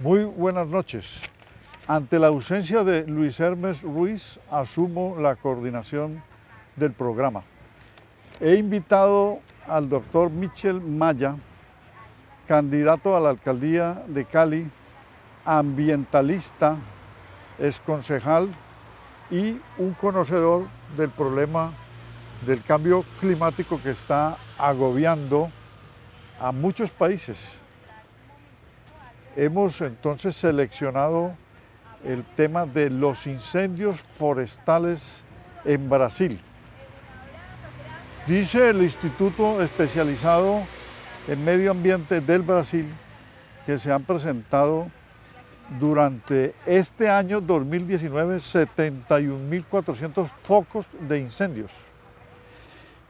Muy buenas noches. Ante la ausencia de Luis Hermes Ruiz, asumo la coordinación del programa. He invitado al doctor Michel Maya, candidato a la alcaldía de Cali, ambientalista, exconcejal y un conocedor del problema del cambio climático que está agobiando a muchos países. Hemos entonces seleccionado el tema de los incendios forestales en Brasil. Dice el Instituto Especializado en Medio Ambiente del Brasil que se han presentado durante este año 2019 71.400 focos de incendios.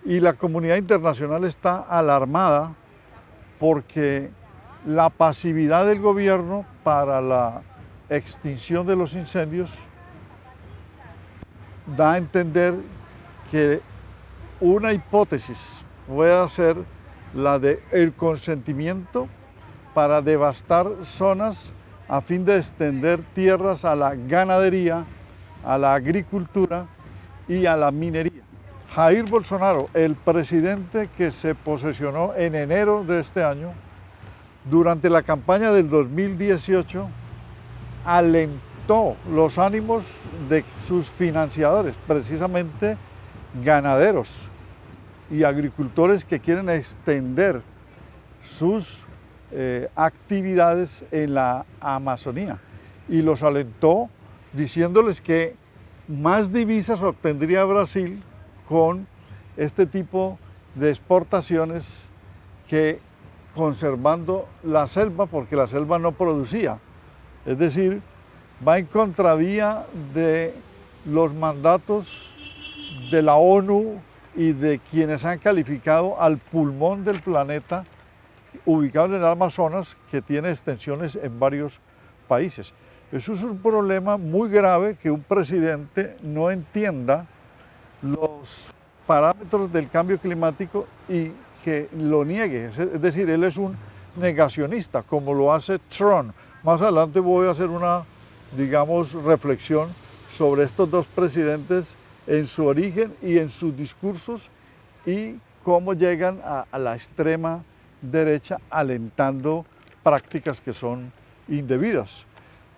Y la comunidad internacional está alarmada porque la pasividad del gobierno para la extinción de los incendios da a entender que una hipótesis puede ser la del consentimiento para devastar zonas a fin de extender tierras a la ganadería, a la agricultura y a la minería. Jair Bolsonaro, el presidente que se posesionó en enero de este año, durante la campaña del 2018, alentó los ánimos de sus financiadores, precisamente ganaderos y agricultores que quieren extender sus actividades en la Amazonía, y los alentó diciéndoles que más divisas obtendría Brasil con este tipo de exportaciones que conservando la selva, porque la selva no producía. Es decir, va en contravía de los mandatos de la ONU y de quienes han calificado al pulmón del planeta ubicado en el Amazonas, que tiene extensiones en varios países. Eso es un problema muy grave, que un presidente no entienda los parámetros del cambio climático y que lo niegue. Es decir, él es un negacionista, como lo hace Trump. Más adelante voy a hacer una, digamos, reflexión sobre estos dos presidentes en su origen y en sus discursos y cómo llegan a la extrema derecha alentando prácticas que son indebidas.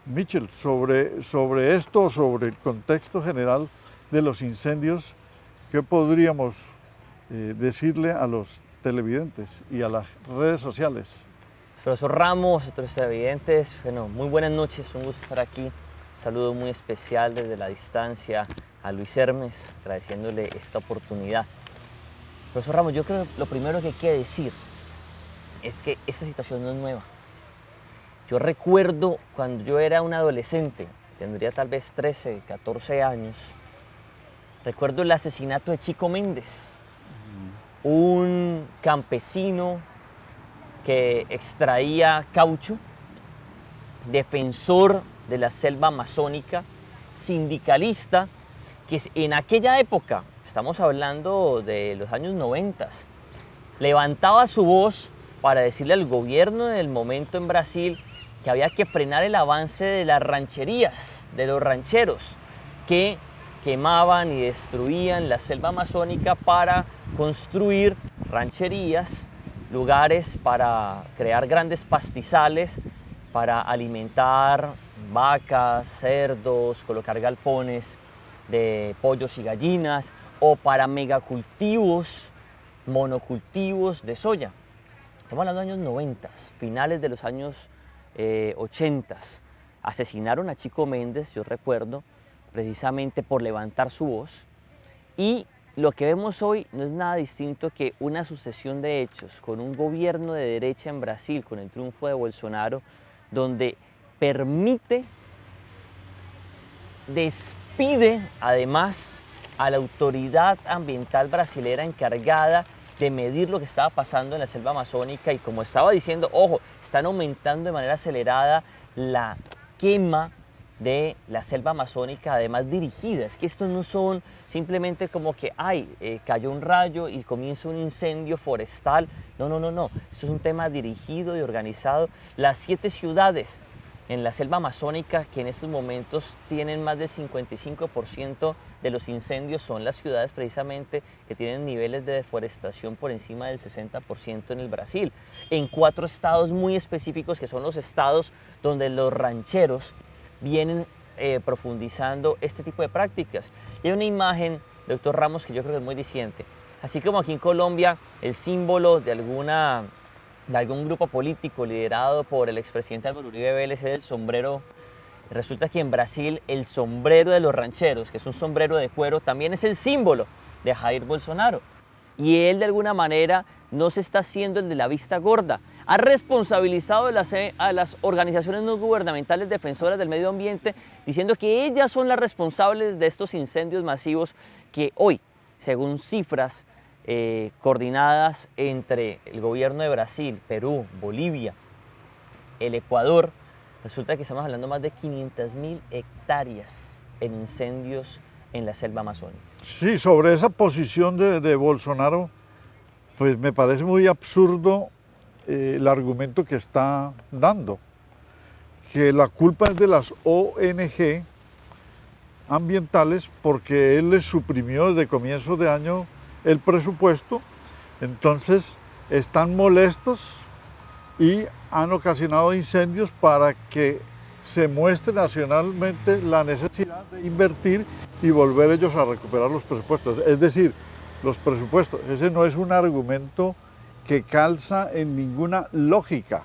Michel, sobre esto, sobre el contexto general de los incendios, ¿qué podríamos decirle a los televidentes y a las redes sociales? Profesor Ramos, otros televidentes, bueno, muy buenas noches, un gusto estar aquí. Un saludo muy especial desde la distancia a Luis Hermes, agradeciéndole esta oportunidad. Profesor Ramos, yo creo que lo primero que hay que decir es que esta situación no es nueva. Yo recuerdo cuando yo era un adolescente, tendría tal vez 13, 14 años, recuerdo el asesinato de Chico Méndez, un campesino que extraía caucho, defensor de la selva amazónica, sindicalista, que en aquella época, estamos hablando de los años 90, levantaba su voz para decirle al gobierno del momento en Brasil que había que frenar el avance de las rancherías, de los rancheros, que quemaban y destruían la selva amazónica para construir rancherías, lugares para crear grandes pastizales, para alimentar vacas, cerdos, colocar galpones de pollos y gallinas, o para megacultivos, monocultivos de soya. Estamos hablando de los años 90, finales de los años 80. Asesinaron a Chico Méndez, yo recuerdo, precisamente por levantar su voz. Y lo que vemos hoy no es nada distinto que una sucesión de hechos con un gobierno de derecha en Brasil, con el triunfo de Bolsonaro, donde permite, despide además a la autoridad ambiental brasilera encargada de medir lo que estaba pasando en la selva amazónica, y como estaba diciendo, ojo, están aumentando de manera acelerada la quema de la selva amazónica, además dirigida. Es que estos no son simplemente como que, cayó un rayo y comienza un incendio forestal. No. Esto es un tema dirigido y organizado. Las 7 ciudades en la selva amazónica, que en estos momentos tienen más del 55% de los incendios, son las ciudades precisamente que tienen niveles de deforestación por encima del 60% en el Brasil, en 4 estados muy específicos que son los estados donde los rancheros vienen profundizando este tipo de prácticas. Y hay una imagen, doctor Ramos, que yo creo que es muy diciente. Así como aquí en Colombia el símbolo de algún grupo político liderado por el expresidente Álvaro Uribe Vélez es el sombrero, resulta que en Brasil el sombrero de los rancheros, que es un sombrero de cuero, también es el símbolo de Jair Bolsonaro. Y él de alguna manera no se está haciendo el de la vista gorda. Ha responsabilizado a las organizaciones no gubernamentales defensoras del medio ambiente, diciendo que ellas son las responsables de estos incendios masivos que hoy, según cifras coordinadas entre el gobierno de Brasil, Perú, Bolivia, el Ecuador, resulta que estamos hablando más de 500.000 hectáreas en incendios en la selva amazónica. Sí, sobre esa posición de Bolsonaro, pues me parece muy absurdo el argumento que está dando, que la culpa es de las ONG ambientales porque él les suprimió desde comienzo de año el presupuesto, entonces están molestos y han ocasionado incendios para que se muestre nacionalmente la necesidad de invertir y volver ellos a recuperar los presupuestos. Es decir, los presupuestos, ese no es un argumento que calza en ninguna lógica.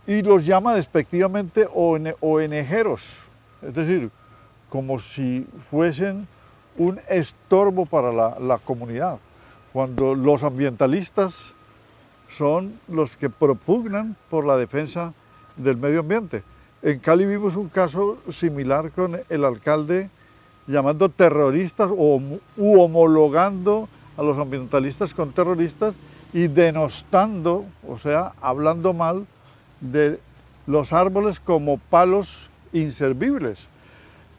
Y los llama despectivamente ONGeros, es decir, como si fuesen un estorbo para la comunidad, cuando los ambientalistas son los que propugnan por la defensa del medio ambiente. En Cali vimos un caso similar con el alcalde llamando terroristas u homologando a los ambientalistas con terroristas y denostando, o sea, hablando mal de los árboles como palos inservibles.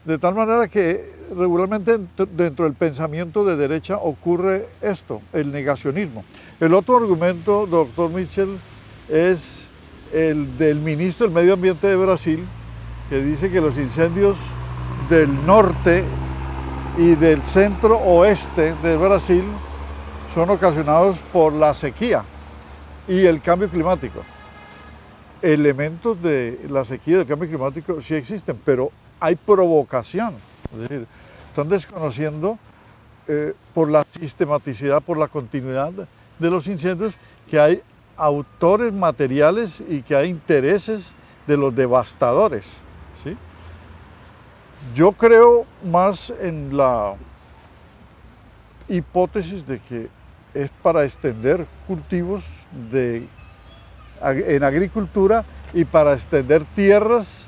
De tal manera que regularmente dentro del pensamiento de derecha ocurre esto, el negacionismo. El otro argumento, doctor Mitchell, es el del ministro del Medio Ambiente de Brasil, que dice que los incendios del norte y del centro oeste de Brasil son ocasionados por la sequía y el cambio climático. Elementos de la sequía y del cambio climático sí existen, pero hay provocación, es decir, están desconociendo por la sistematicidad, por la continuidad de los incendios, que hay autores materiales y que hay intereses de los devastadores, ¿sí? Yo creo más en la hipótesis de que es para extender cultivos en agricultura y para extender tierras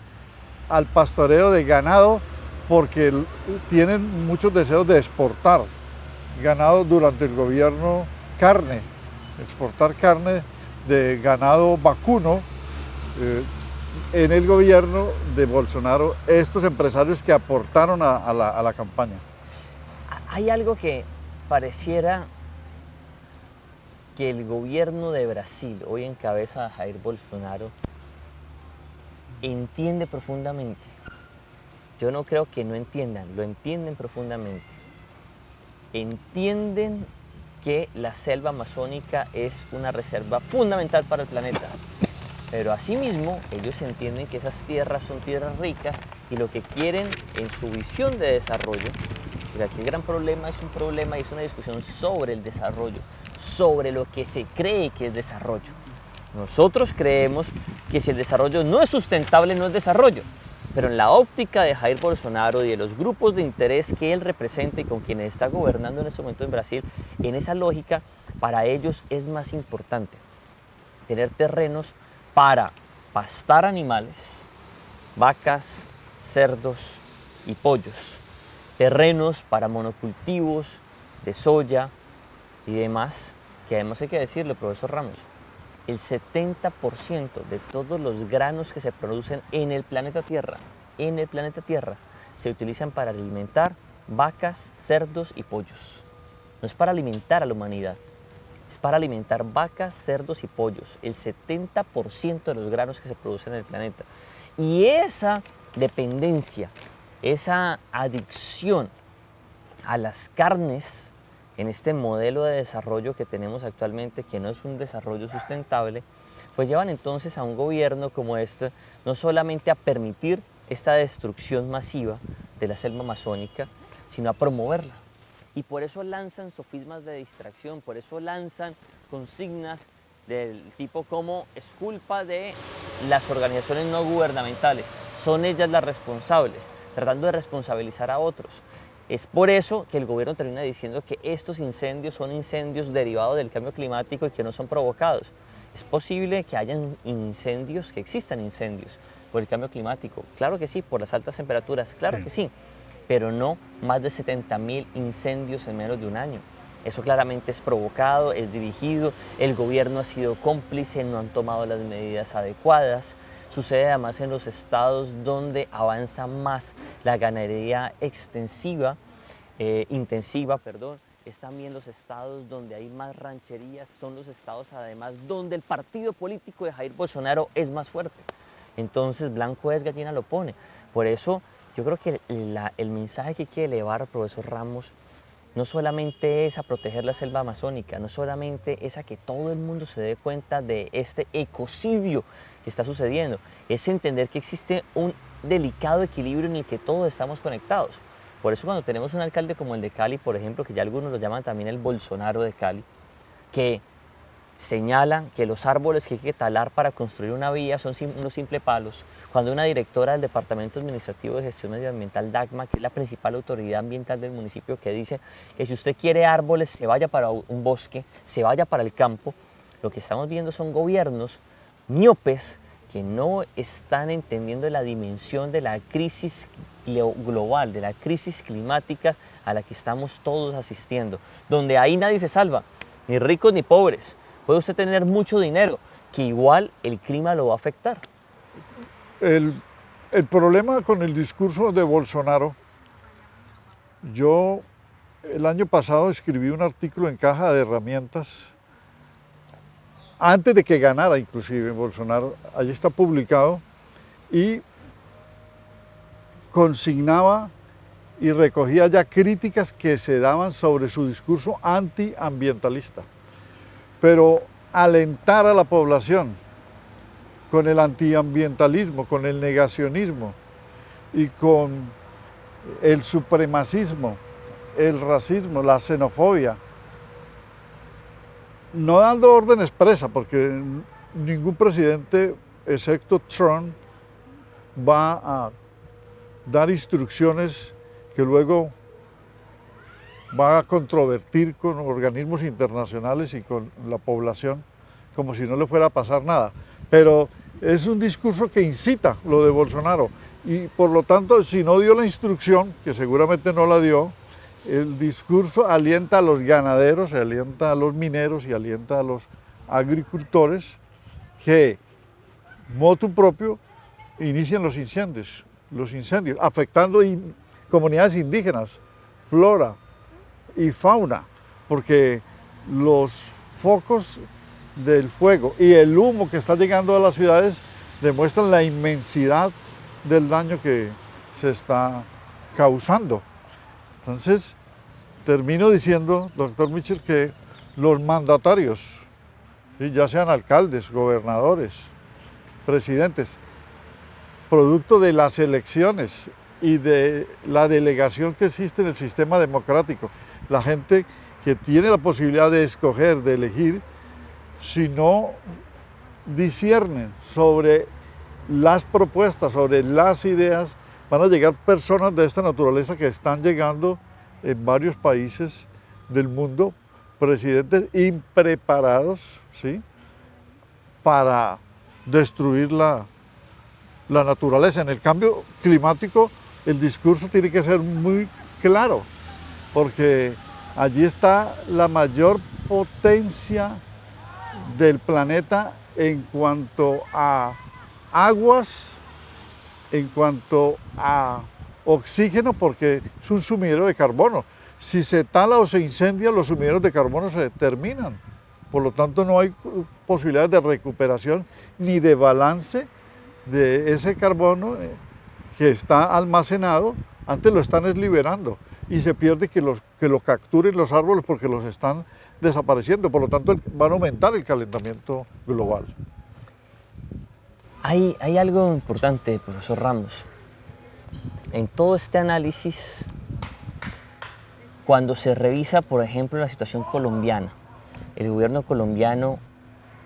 al pastoreo de ganado, porque tienen muchos deseos de exportar ganado durante el gobierno, exportar carne de ganado vacuno en el gobierno de Bolsonaro, estos empresarios que aportaron a la campaña. Hay algo que pareciera que el gobierno de Brasil, hoy en cabeza de Jair Bolsonaro, entiende profundamente. Yo no creo que no entiendan, lo entienden profundamente. Entienden que la selva amazónica es una reserva fundamental para el planeta. Pero asimismo, ellos entienden que esas tierras son tierras ricas y lo que quieren en su visión de desarrollo, porque aquí el gran problema es un problema y es una discusión sobre el desarrollo, sobre lo que se cree que es desarrollo. Nosotros creemos que si el desarrollo no es sustentable, no es desarrollo. Pero en la óptica de Jair Bolsonaro y de los grupos de interés que él representa y con quienes está gobernando en este momento en Brasil, en esa lógica, para ellos es más importante tener terrenos para pastar animales, vacas, cerdos y pollos, terrenos para monocultivos de soya y demás, que además hay que decirlo, profesor Ramos, el 70% de todos los granos que se producen en el planeta Tierra, se utilizan para alimentar vacas, cerdos y pollos. No es para alimentar a la humanidad, es para alimentar vacas, cerdos y pollos, el 70% de los granos que se producen en el planeta. Y esa dependencia, esa adicción a las carnes en este modelo de desarrollo que tenemos actualmente, que no es un desarrollo sustentable, pues llevan entonces a un gobierno como este no solamente a permitir esta destrucción masiva de la selva amazónica, sino a promoverla. Y por eso lanzan sofismas de distracción, por eso lanzan consignas del tipo como es culpa de las organizaciones no gubernamentales, son ellas las responsables, tratando de responsabilizar a otros. Es por eso que el gobierno termina diciendo que estos incendios son incendios derivados del cambio climático y que no son provocados. Es posible que hayan incendios, que existan incendios por el cambio climático. Claro que sí, por las altas temperaturas, claro que sí, pero no más de 70.000 incendios en menos de un año. Eso claramente es provocado, es dirigido, el gobierno ha sido cómplice, no han tomado las medidas adecuadas. Sucede además en los estados donde avanza más la ganadería intensiva, es también los estados donde hay más rancherías, son los estados además donde el partido político de Jair Bolsonaro es más fuerte. Entonces blanco es, gallina lo pone. Por eso yo creo que el mensaje que hay que elevar, profesor Ramos, no solamente es a proteger la selva amazónica, no solamente es a que todo el mundo se dé cuenta de este ecocidio que está sucediendo, es entender que existe un delicado equilibrio en el que todos estamos conectados. Por eso cuando tenemos un alcalde como el de Cali, por ejemplo, que ya algunos lo llaman también el Bolsonaro de Cali, que señala que los árboles que hay que talar para construir una vía son unos simples palos, cuando una directora del Departamento Administrativo de Gestión Medioambiental, DACMA, que es la principal autoridad ambiental del municipio, que dice que si usted quiere árboles, se vaya para un bosque, se vaya para el campo. Lo que estamos viendo son gobiernos miopes que no están entendiendo la dimensión de la crisis global, de la crisis climática a la que estamos todos asistiendo, donde ahí nadie se salva, ni ricos ni pobres. Puede usted tener mucho dinero, que igual el clima lo va a afectar. El problema con el discurso de Bolsonaro, yo el año pasado escribí un artículo en Caja de Herramientas, antes de que ganara inclusive Bolsonaro, allí está publicado, y consignaba y recogía ya críticas que se daban sobre su discurso antiambientalista. Pero alentar a la población con el antiambientalismo, con el negacionismo y con el supremacismo, el racismo, la xenofobia, no dando orden expresa, porque ningún presidente, excepto Trump, va a dar instrucciones que luego va a controvertir con organismos internacionales y con la población, como si no le fuera a pasar nada. Pero es un discurso que incita lo de Bolsonaro, y por lo tanto, si no dio la instrucción, que seguramente no la dio, el discurso alienta a los ganaderos, alienta a los mineros y alienta a los agricultores que, motu propio, inician los incendios, afectando comunidades indígenas, flora y fauna, porque los focos del fuego y el humo que está llegando a las ciudades demuestran la inmensidad del daño que se está causando. Entonces, termino diciendo, doctor Mitchell, que los mandatarios, ¿sí?, ya sean alcaldes, gobernadores, presidentes, producto de las elecciones y de la delegación que existe en el sistema democrático, la gente que tiene la posibilidad de escoger, de elegir, si no disciernen sobre las propuestas, sobre las ideas, van a llegar personas de esta naturaleza que están llegando en varios países del mundo, presidentes impreparados, ¿sí?, para destruir la naturaleza. En el cambio climático, el discurso tiene que ser muy claro, porque allí está la mayor potencia del planeta en cuanto a aguas, en cuanto a oxígeno, porque es un sumidero de carbono. Si se tala o se incendia, los sumideros de carbono se terminan. Por lo tanto, no hay posibilidades de recuperación ni de balance de ese carbono que está almacenado, antes lo están liberando y se pierde que lo capturen los árboles porque los están desapareciendo. Por lo tanto, van a aumentar el calentamiento global. Hay algo importante, profesor Ramos. En todo este análisis, cuando se revisa, por ejemplo, la situación colombiana, el gobierno colombiano,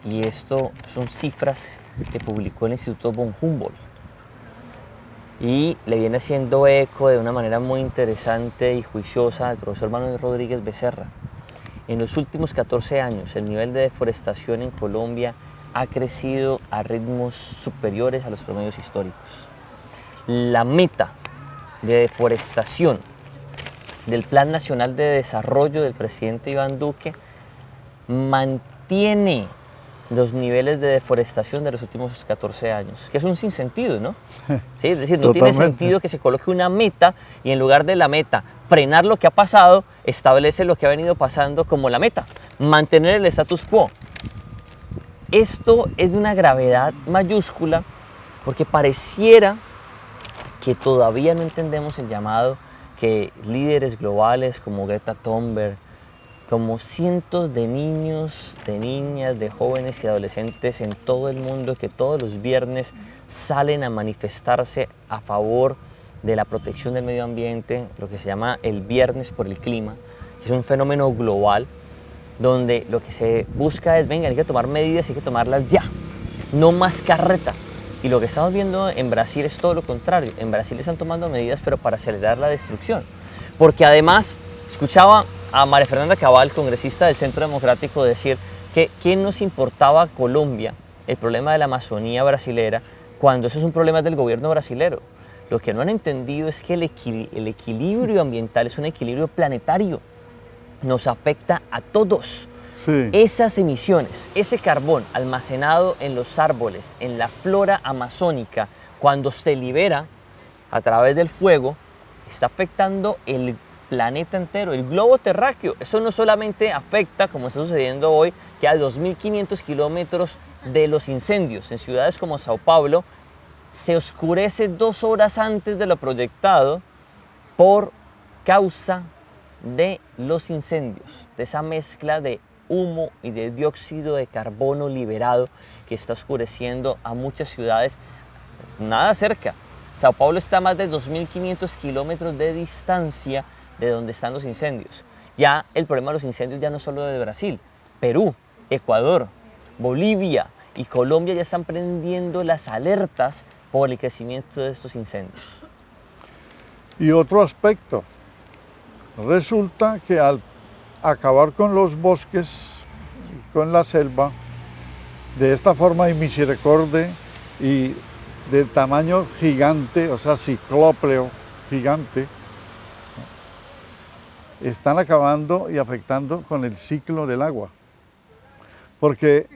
y esto son cifras que publicó el Instituto von Humboldt, y le viene haciendo eco de una manera muy interesante y juiciosa al profesor Manuel Rodríguez Becerra. En los últimos 14 años, el nivel de deforestación en Colombia ha crecido a ritmos superiores a los promedios históricos. La meta de deforestación del Plan Nacional de Desarrollo del presidente Iván Duque mantiene los niveles de deforestación de los últimos 14 años, que es un sinsentido, ¿no? ¿Sí? Es decir, no tiene sentido que se coloque una meta y en lugar de la meta frenar lo que ha pasado, establece lo que ha venido pasando como la meta, mantener el status quo. Esto es de una gravedad mayúscula porque pareciera que todavía no entendemos el llamado que líderes globales como Greta Thunberg, como cientos de niños, de niñas, de jóvenes y adolescentes en todo el mundo que todos los viernes salen a manifestarse a favor de la protección del medio ambiente, lo que se llama el Viernes por el Clima, que es un fenómeno global donde lo que se busca es, venga, hay que tomar medidas y hay que tomarlas ya, no más carreta. Y lo que estamos viendo en Brasil es todo lo contrario. En Brasil están tomando medidas, pero para acelerar la destrucción. Porque además, escuchaba a María Fernanda Cabal, congresista del Centro Democrático, decir que ¿qué nos importaba a Colombia el problema de la Amazonía brasilera cuando eso es un problema del gobierno brasilero? Lo que no han entendido es que el equilibrio ambiental es un equilibrio planetario. Nos afecta a todos. Sí. Esas emisiones, ese carbón almacenado en los árboles, en la flora amazónica, cuando se libera a través del fuego, está afectando el planeta entero, el globo terráqueo. Eso no solamente afecta, como está sucediendo hoy, que a 2.500 kilómetros de los incendios en ciudades como Sao Paulo, se oscurece 2 horas antes de lo proyectado por causa de los incendios, de esa mezcla de humo y de dióxido de carbono liberado que está oscureciendo a muchas ciudades nada cerca. Sao Paulo está a más de 2.500 kilómetros de distancia de donde están los incendios. Ya el problema de los incendios ya no es solo de Brasil, Perú, Ecuador, Bolivia y Colombia ya están prendiendo las alertas por el crecimiento de estos incendios. Y otro aspecto, resulta que al acabar con los bosques, con la selva, de esta forma inmisericordia y de tamaño gigante, o sea, ciclópeo gigante, están acabando y afectando con el ciclo del agua. Porque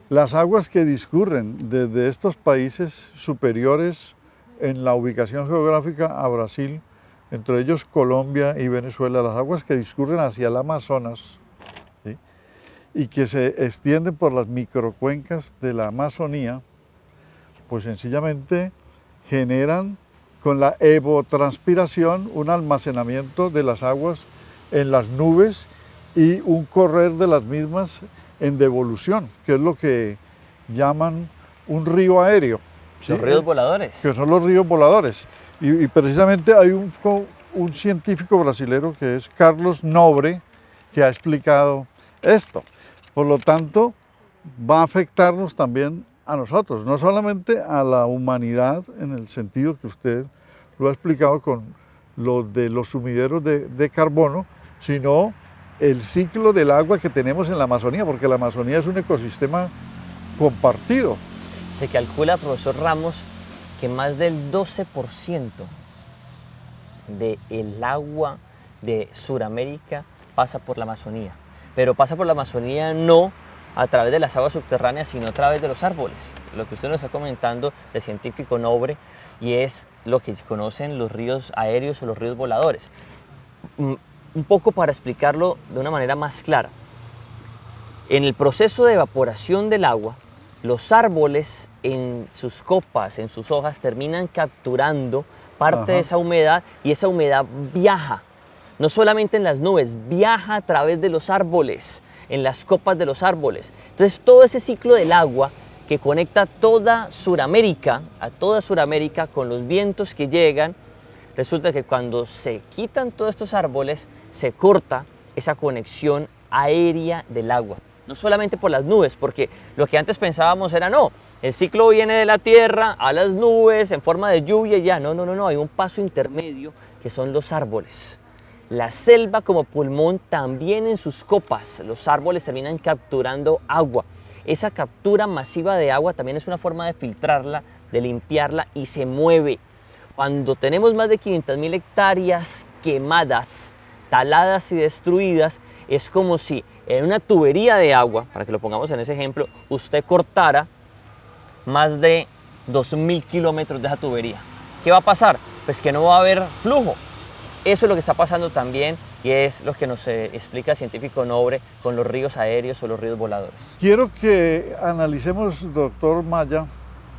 las aguas que discurren desde estos países superiores en la ubicación geográfica a Brasil, entre ellos Colombia y Venezuela, las aguas que discurren hacia el Amazonas, ¿sí?, y que se extienden por las microcuencas de la Amazonía, pues sencillamente generan con la evotranspiración un almacenamiento de las aguas en las nubes y un correr de las mismas en devolución, que es lo que llaman un río aéreo. ¿Sí? Los ríos voladores. Que son los ríos voladores. Y precisamente hay un científico brasilero que es Carlos Nobre que ha explicado esto. Por lo tanto, va a afectarnos también a nosotros, no solamente a la humanidad en el sentido que usted lo ha explicado con lo de los sumideros de carbono, sino el ciclo del agua que tenemos en la Amazonía, porque la Amazonía es un ecosistema compartido. Se calcula, profesor Ramos, que más del 12% del agua de Sudamérica pasa por la Amazonía. Pero pasa por la Amazonía no a través de las aguas subterráneas, sino a través de los árboles. Lo que usted nos está comentando del científico Nobre, y es lo que conocen los ríos aéreos o los ríos voladores. Un poco para explicarlo de una manera más clara. En el proceso de evaporación del agua, los árboles en sus copas, en sus hojas, terminan capturando parte de Ajá. esa humedad y esa humedad viaja, no solamente en las nubes, viaja a través de los árboles, en las copas de los árboles. Entonces todo ese ciclo del agua que conecta toda Suramérica, a toda Suramérica con los vientos que llegan, resulta que cuando se quitan todos estos árboles, se corta esa conexión aérea del agua. No solamente por las nubes, porque lo que antes pensábamos era no, el ciclo viene de la tierra a las nubes en forma de lluvia y ya. No, hay un paso intermedio que son los árboles. La selva como pulmón también en sus copas, los árboles terminan capturando agua. Esa captura masiva de agua también es una forma de filtrarla, de limpiarla y se mueve. Cuando tenemos más de 500.000 hectáreas quemadas, taladas y destruidas, es como si en una tubería de agua, para que lo pongamos en ese ejemplo, usted cortara más de 2.000 kilómetros de esa tubería. ¿Qué va a pasar? Pues que no va a haber flujo. Eso es lo que está pasando también y es lo que nos explica el científico Nobre con los ríos aéreos o los ríos voladores. Quiero que analicemos, doctor Maya,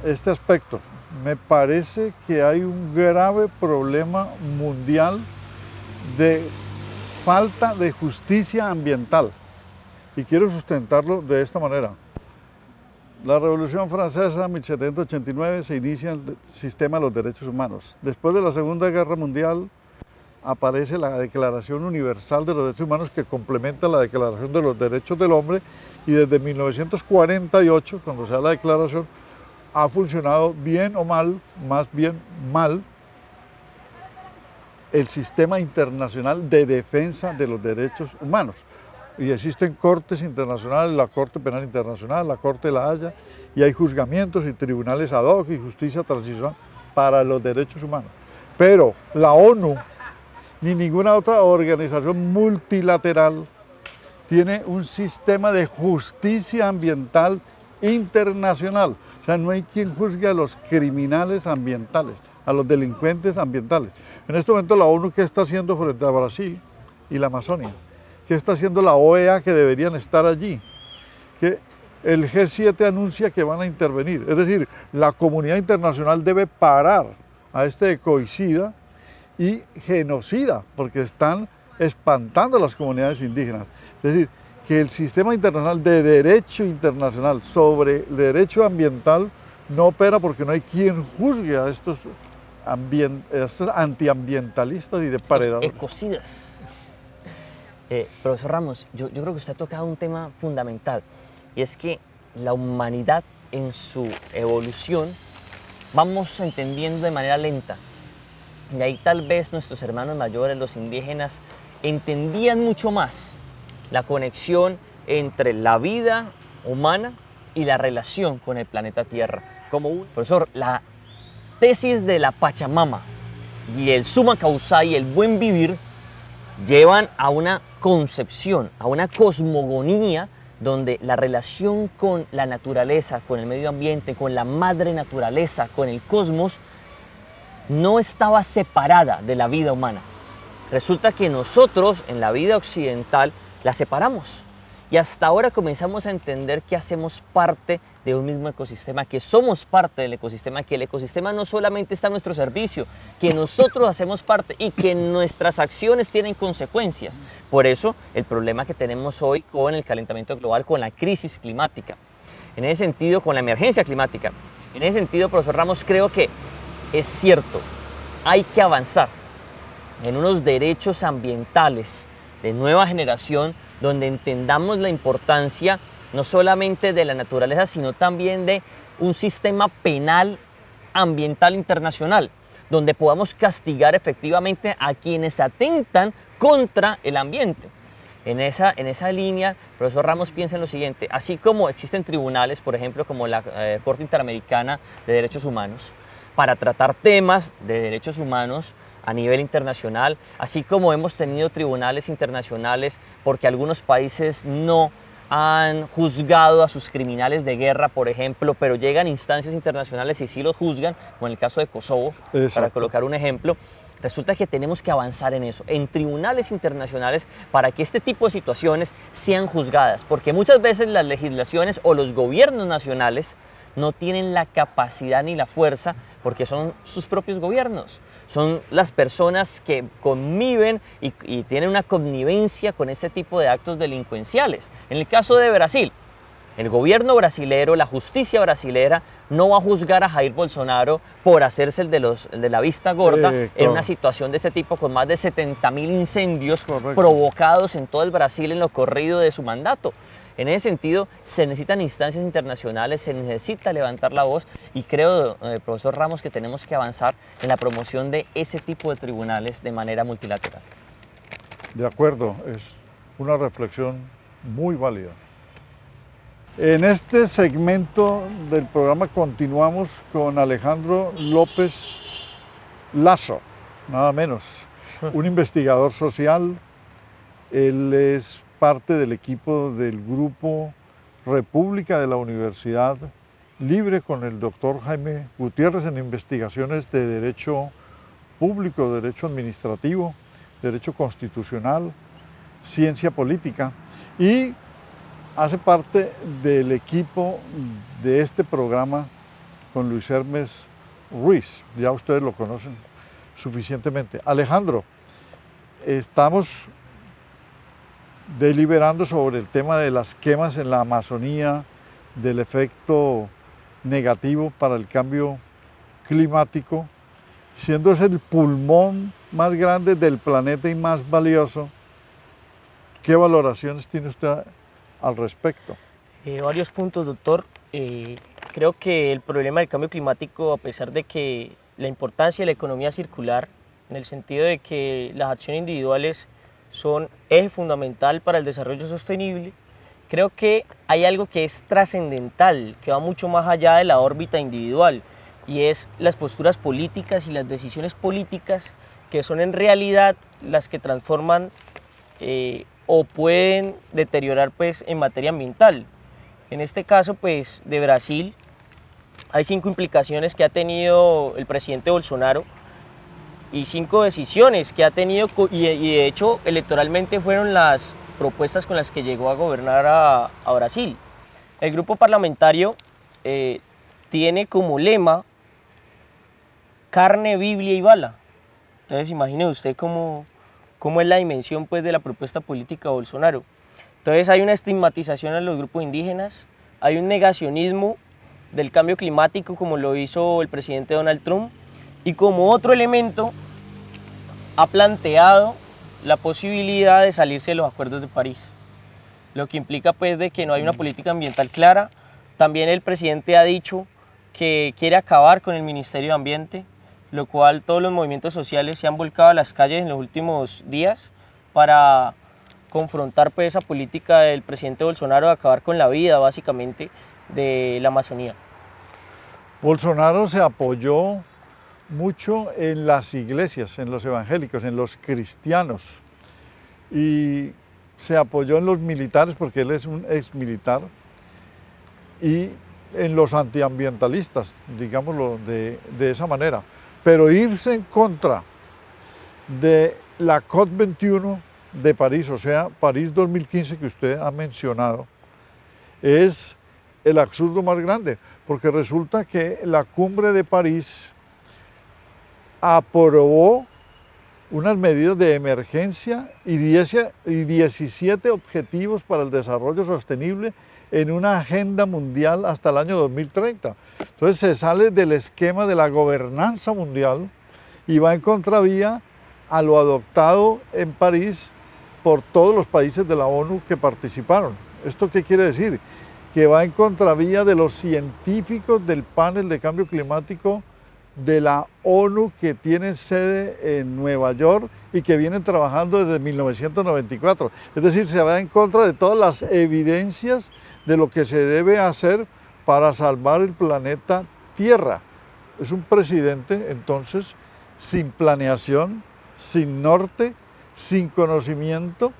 este aspecto. Me parece que hay un grave problema mundial de falta de justicia ambiental y quiero sustentarlo de esta manera. La Revolución Francesa, 1789, se inicia el sistema de los derechos humanos. Después de la Segunda Guerra Mundial aparece la Declaración Universal de los Derechos Humanos que complementa la Declaración de los Derechos del Hombre y desde 1948, cuando se da la declaración, ha funcionado bien o mal, más bien mal, el sistema internacional de defensa de los derechos humanos. Y existen cortes internacionales, la Corte Penal Internacional, la Corte de la Haya, y hay juzgamientos y tribunales ad hoc y justicia transicional para los derechos humanos. Pero la ONU ni ninguna otra organización multilateral tiene un sistema de justicia ambiental internacional. O sea, no hay quien juzgue a los criminales ambientales, a los delincuentes ambientales. En este momento la ONU, ¿qué está haciendo frente a Brasil y la Amazonia? ¿Qué está haciendo la OEA que deberían estar allí? Que el G7 anuncia que van a intervenir. Es decir, la comunidad internacional debe parar a este ecocida y genocida, porque están espantando a las comunidades indígenas. Es decir, que el sistema internacional de derecho internacional sobre el derecho ambiental no opera porque no hay quien juzgue a estos antiambientalistas y depredadores. Ecocidas. Profesor Ramos, yo creo que usted ha tocado un tema fundamental y es que la humanidad en su evolución vamos entendiendo de manera lenta. Y ahí tal vez nuestros hermanos mayores, los indígenas, entendían mucho más la conexión entre la vida humana y la relación con el planeta Tierra. Profesor, la tesis de la Pachamama y el Summa Causai, el buen vivir, llevan a una concepción, a una cosmogonía donde la relación con la naturaleza, con el medio ambiente, con la madre naturaleza, con el cosmos, no estaba separada de la vida humana. Resulta que nosotros en la vida occidental la separamos y hasta ahora comenzamos a entender que hacemos parte de un mismo ecosistema, que somos parte del ecosistema, que el ecosistema no solamente está a nuestro servicio, que nosotros hacemos parte y que nuestras acciones tienen consecuencias. Por eso el problema que tenemos hoy con el calentamiento global, con la crisis climática, en ese sentido con la emergencia climática, en ese sentido, profesor Ramos, creo que es cierto, hay que avanzar en unos derechos ambientales de nueva generación donde entendamos la importancia no solamente de la naturaleza, sino también de un sistema penal ambiental internacional, donde podamos castigar efectivamente a quienes atentan contra el ambiente. En esa línea, profesor Ramos, piensa en lo siguiente: así como existen tribunales, por ejemplo, como la Corte Interamericana de Derechos Humanos, para tratar temas de derechos humanos a nivel internacional, así como hemos tenido tribunales internacionales porque algunos países no han juzgado a sus criminales de guerra, por ejemplo, pero llegan instancias internacionales y sí los juzgan, como en el caso de Kosovo, Exacto. para colocar un ejemplo. Resulta que tenemos que avanzar en eso, en tribunales internacionales, para que este tipo de situaciones sean juzgadas, porque muchas veces las legislaciones o los gobiernos nacionales no tienen la capacidad ni la fuerza porque son sus propios gobiernos. Son las personas que conviven y tienen una connivencia con ese tipo de actos delincuenciales. En el caso de Brasil, el gobierno brasilero, la justicia brasilera, no va a juzgar a Jair Bolsonaro por hacerse el de la vista gorda en una situación de este tipo con más de 70.000 incendios provocados en todo el Brasil en lo corrido de su mandato. En ese sentido, se necesitan instancias internacionales, se necesita levantar la voz y creo, profesor Ramos, que tenemos que avanzar en la promoción de ese tipo de tribunales de manera multilateral. De acuerdo, es una reflexión muy válida. En este segmento del programa continuamos con Alejandro López Lasso, nada menos, un investigador social. Él es parte del equipo del Grupo República de la Universidad Libre con el doctor Jaime Gutiérrez en investigaciones de Derecho Público, Derecho Administrativo, Derecho Constitucional, Ciencia Política, y hace parte del equipo de este programa con Luis Hermes Ruiz. Ya ustedes lo conocen suficientemente. Alejandro, estamos deliberando sobre el tema de las quemas en la Amazonía, del efecto negativo para el cambio climático, siendo ese el pulmón más grande del planeta y más valioso. ¿Qué valoraciones tiene usted al respecto? Varios puntos, doctor. Creo que el problema del cambio climático, a pesar de que la importancia de la economía circular, en el sentido de que las acciones individuales son eje fundamental para el desarrollo sostenible, creo que hay algo que es trascendental, que va mucho más allá de la órbita individual, y es las posturas políticas y las decisiones políticas que son en realidad las que transforman o pueden deteriorar pues, en materia ambiental. En este caso pues, de Brasil, hay 5 implicaciones que ha tenido el presidente Bolsonaro y 5 decisiones que ha tenido, y de hecho electoralmente fueron las propuestas con las que llegó a gobernar a Brasil. El grupo parlamentario tiene como lema carne, Biblia y bala. Entonces imagine usted cómo es la dimensión pues, de la propuesta política de Bolsonaro. Entonces hay una estigmatización a los grupos indígenas, hay un negacionismo del cambio climático como lo hizo el presidente Donald Trump, y como otro elemento ha planteado la posibilidad de salirse de los acuerdos de París, lo que implica pues de que no hay una política ambiental clara. También el presidente ha dicho que quiere acabar con el Ministerio de Ambiente, lo cual todos los movimientos sociales se han volcado a las calles en los últimos días para confrontar pues, esa política del presidente Bolsonaro de acabar con la vida básicamente de la Amazonía. Bolsonaro se apoyó mucho en las iglesias, en los evangélicos, en los cristianos, y se apoyó en los militares porque él es un ex militar, y en los antiambientalistas, digámoslo de esa manera. Pero irse en contra de la COP21 de París, o sea, París 2015 que usted ha mencionado, es el absurdo más grande, porque resulta que la cumbre de París aprobó unas medidas de emergencia y 17 objetivos para el desarrollo sostenible en una agenda mundial hasta el año 2030. Entonces se sale del esquema de la gobernanza mundial y va en contravía a lo adoptado en París por todos los países de la ONU que participaron. ¿Esto qué quiere decir? Que va en contravía de los científicos del panel de cambio climático de la ONU que tiene sede en Nueva York y que vienen trabajando desde 1994. Es decir, se va en contra de todas las evidencias de lo que se debe hacer para salvar el planeta Tierra. Es un presidente, entonces, sin planeación, sin norte, sin conocimiento,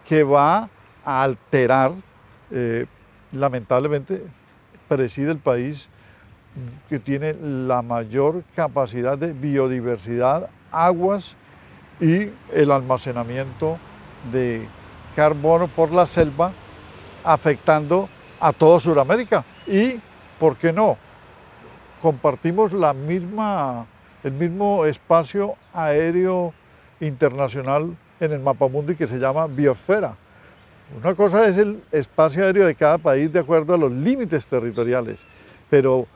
que va a alterar, lamentablemente, preside el país que tiene la mayor capacidad de biodiversidad, aguas y el almacenamiento de carbono por la selva, afectando a toda Sudamérica y ¿por qué no? Compartimos el mismo espacio aéreo internacional en el mapamundi que se llama biosfera. Una cosa es el espacio aéreo de cada país de acuerdo a los límites territoriales, pero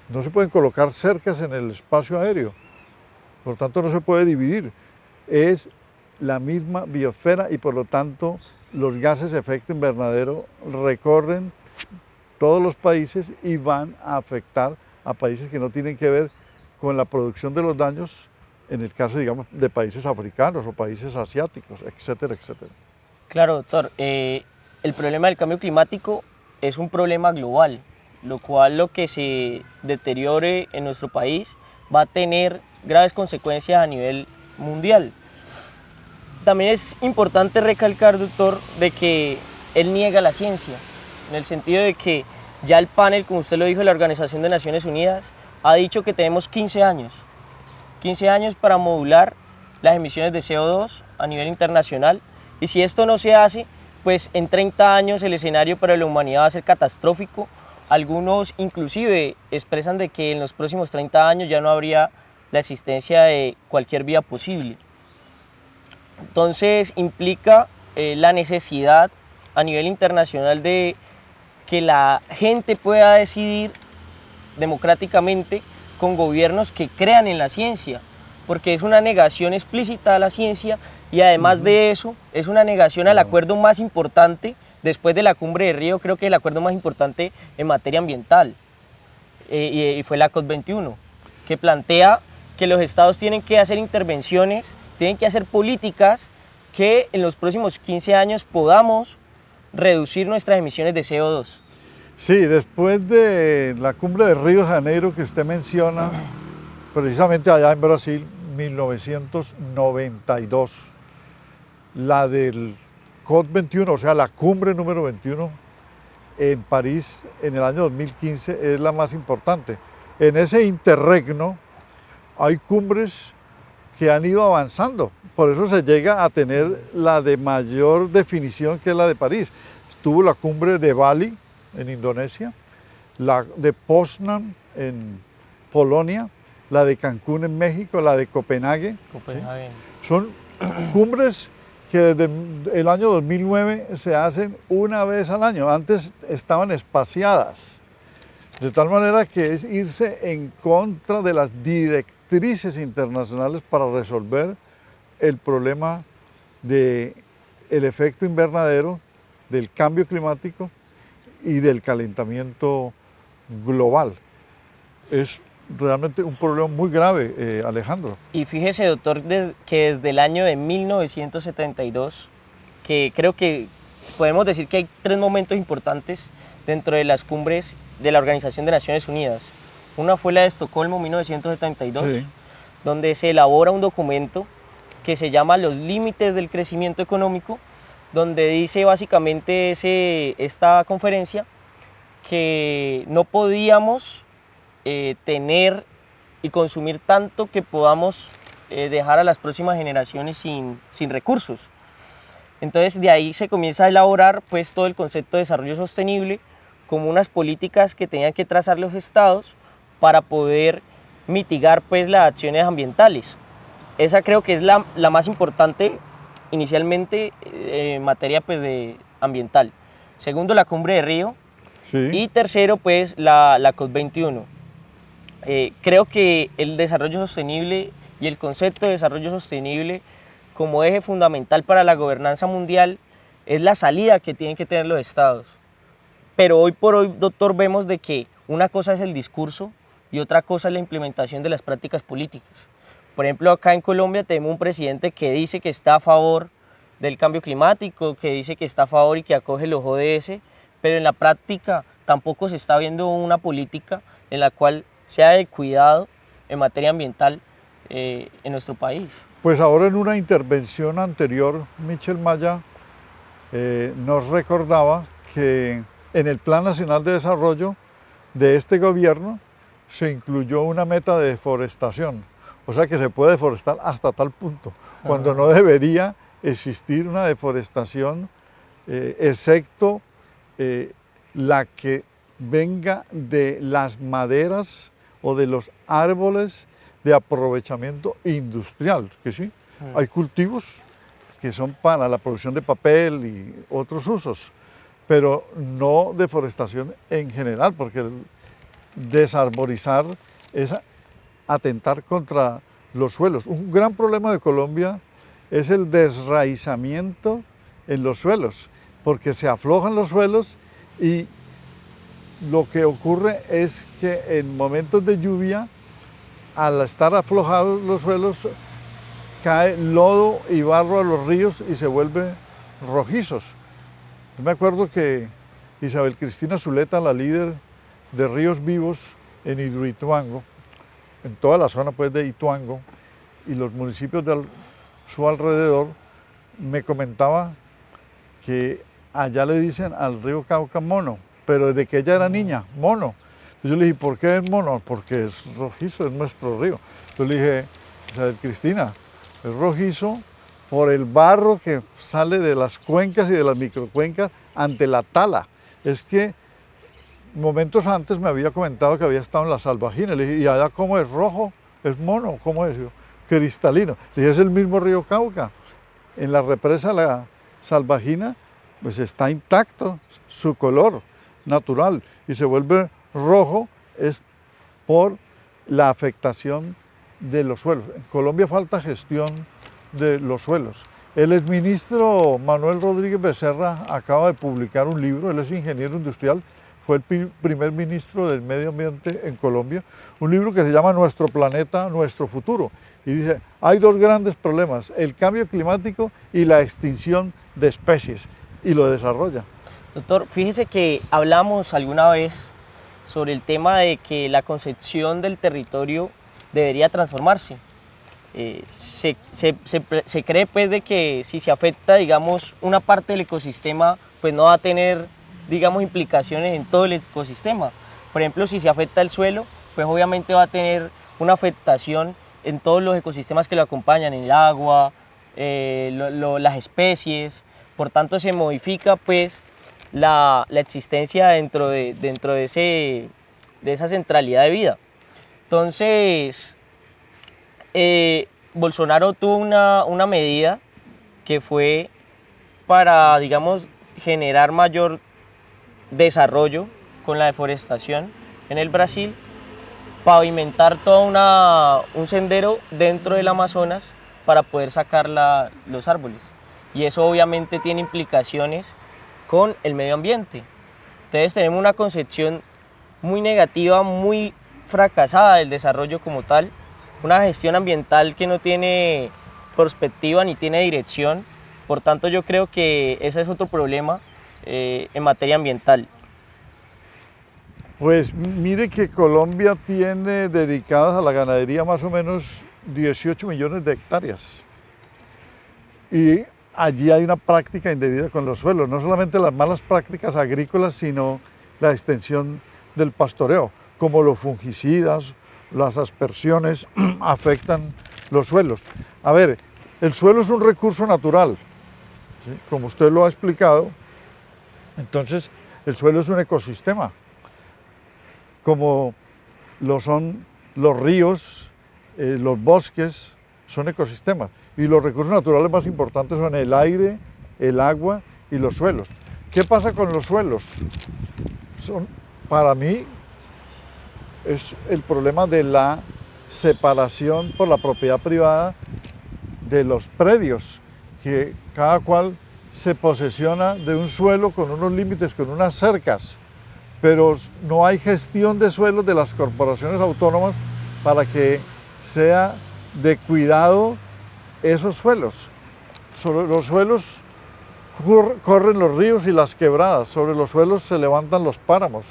no se pueden colocar cercas en el espacio aéreo, por lo tanto no se puede dividir. Es la misma biosfera y por lo tanto los gases de efecto invernadero recorren todos los países y van a afectar a países que no tienen que ver con la producción de los daños, en el caso, digamos, de países africanos o países asiáticos, etcétera, etcétera. Claro, doctor. El problema del cambio climático es un problema global, lo cual lo que se deteriore en nuestro país va a tener graves consecuencias a nivel mundial. También es importante recalcar, doctor, de que él niega la ciencia, en el sentido de que ya el panel, como usted lo dijo, de la Organización de Naciones Unidas, ha dicho que tenemos 15 años para modular las emisiones de CO2 a nivel internacional, y si esto no se hace, pues en 30 años el escenario para la humanidad va a ser catastrófico. Algunos inclusive expresan de que en los próximos 30 años ya no habría la existencia de cualquier vida posible. Entonces implica la necesidad a nivel internacional de que la gente pueda decidir democráticamente con gobiernos que crean en la ciencia, porque es una negación explícita a la ciencia y además de eso es una negación al acuerdo más importante después de la Cumbre de Río. Creo que el acuerdo más importante en materia ambiental y fue la COP21, que plantea que los estados tienen que hacer intervenciones, tienen que hacer políticas que en los próximos 15 años podamos reducir nuestras emisiones de CO2. Sí, después de la Cumbre de Río de Janeiro que usted menciona, precisamente allá en Brasil, 1992, la del COP21, o sea, la cumbre número 21 en París en el año 2015 es la más importante. En ese interregno hay cumbres que han ido avanzando, por eso se llega a tener la de mayor definición, que es la de París. Estuvo la cumbre de Bali en Indonesia, la de Poznan en Polonia, la de Cancún en México, la de Copenhague. Copenhague. ¿Sí? Son cumbres que desde el año 2009 se hacen una vez al año. Antes estaban espaciadas, de tal manera que es irse en contra de las directrices internacionales para resolver el problema del efecto invernadero, del cambio climático y del calentamiento global. Es realmente un problema muy grave, Alejandro. Y fíjese, doctor, que desde el año de 1972, que creo que podemos decir que hay 3 momentos importantes dentro de las cumbres de la Organización de Naciones Unidas. Una fue la de Estocolmo, 1972, sí, donde se elabora un documento que se llama Los Límites del Crecimiento Económico, donde dice básicamente esta conferencia que no podíamos tener y consumir tanto que podamos dejar a las próximas generaciones sin recursos. Entonces de ahí se comienza a elaborar pues todo el concepto de desarrollo sostenible como unas políticas que tenían que trazar los estados para poder mitigar pues las acciones ambientales. Esa creo que es la más importante inicialmente en materia pues de ambiental. Segundo, la Cumbre de Río. Sí. Y tercero pues la COP21. Creo que el desarrollo sostenible y el concepto de desarrollo sostenible como eje fundamental para la gobernanza mundial es la salida que tienen que tener los estados. Pero hoy por hoy, doctor, vemos de que una cosa es el discurso y otra cosa es la implementación de las prácticas políticas. Por ejemplo, acá en Colombia tenemos un presidente que dice que está a favor del cambio climático, que dice que está a favor y que acoge los ODS, pero en la práctica tampoco se está viendo una política en la cual sea de cuidado en materia ambiental en nuestro país. Pues ahora en una intervención anterior, Michel Maya nos recordaba que en el Plan Nacional de Desarrollo de este gobierno se incluyó una meta de deforestación, o sea que se puede deforestar hasta tal punto, cuando no debería existir una deforestación, excepto la que venga de las maderas o de los árboles de aprovechamiento industrial, que sí, hay cultivos que son para la producción de papel y otros usos, pero no deforestación en general, porque el desarborizar es atentar contra los suelos. Un gran problema de Colombia es el desraizamiento en los suelos, porque se aflojan los suelos y lo que ocurre es que en momentos de lluvia, al estar aflojados los suelos, cae lodo y barro a los ríos y se vuelven rojizos. Yo me acuerdo que Isabel Cristina Zuleta, la líder de Ríos Vivos en Hidroituango, en toda la zona pues, de Ituango y los municipios de su alrededor, me comentaba que allá le dicen al río Cauca mono, pero desde que ella era niña, mono. Yo le dije, ¿por qué es mono? Porque es rojizo, es nuestro río. Yo le dije, Isabel Cristina, es rojizo por el barro que sale de las cuencas y de las microcuencas ante la tala. Es que momentos antes me había comentado que había estado en la Salvajina. Le dije, ¿y allá cómo es rojo? ¿Es mono? ¿Cómo es? Yo, cristalino. Le dije, es el mismo río Cauca. En la represa La Salvajina, pues está intacto su color natural y se vuelve rojo, es por la afectación de los suelos. En Colombia falta gestión de los suelos. El exministro Manuel Rodríguez Becerra acaba de publicar un libro, él es ingeniero industrial, fue el primer ministro del medio ambiente en Colombia, un libro que se llama Nuestro planeta, nuestro futuro. Y dice, hay dos grandes problemas, el cambio climático y la extinción de especies, y lo desarrolla. Doctor, fíjese que hablamos alguna vez sobre el tema de que la concepción del territorio debería transformarse. Se cree pues de que si se afecta, digamos, una parte del ecosistema, pues no va a tener, digamos, implicaciones en todo el ecosistema. Por ejemplo, si se afecta el suelo, pues obviamente va a tener una afectación en todos los ecosistemas que lo acompañan, en el agua, las especies. Por tanto, se modifica pues la existencia dentro de esa centralidad de vida. Entonces, Bolsonaro tuvo una medida que fue para, digamos, generar mayor desarrollo con la deforestación en el Brasil, pavimentar todo un sendero dentro del Amazonas para poder sacar los árboles. Y eso obviamente tiene implicaciones con el medio ambiente. Entonces tenemos una concepción muy negativa, muy fracasada del desarrollo como tal, una gestión ambiental que no tiene perspectiva ni tiene dirección. Por tanto, yo creo que ese es otro problema en materia ambiental. Pues mire que Colombia tiene dedicadas a la ganadería más o menos 18 millones de hectáreas. Y allí hay una práctica indebida con los suelos, no solamente las malas prácticas agrícolas, sino la extensión del pastoreo, como los fungicidas, las aspersiones afectan los suelos. A ver, el suelo es un recurso natural, ¿sí? Como usted lo ha explicado, entonces el suelo es un ecosistema, como lo son los ríos, los bosques, son ecosistemas. Y los recursos naturales más importantes son el aire, el agua y los suelos. ¿Qué pasa con los suelos? Para mí, es el problema de la separación por la propiedad privada de los predios, que cada cual se posesiona de un suelo con unos límites, con unas cercas, pero no hay gestión de suelos de las corporaciones autónomas para que sea de cuidado esos suelos. Sobre los suelos corren los ríos y las quebradas, sobre los suelos se levantan los páramos,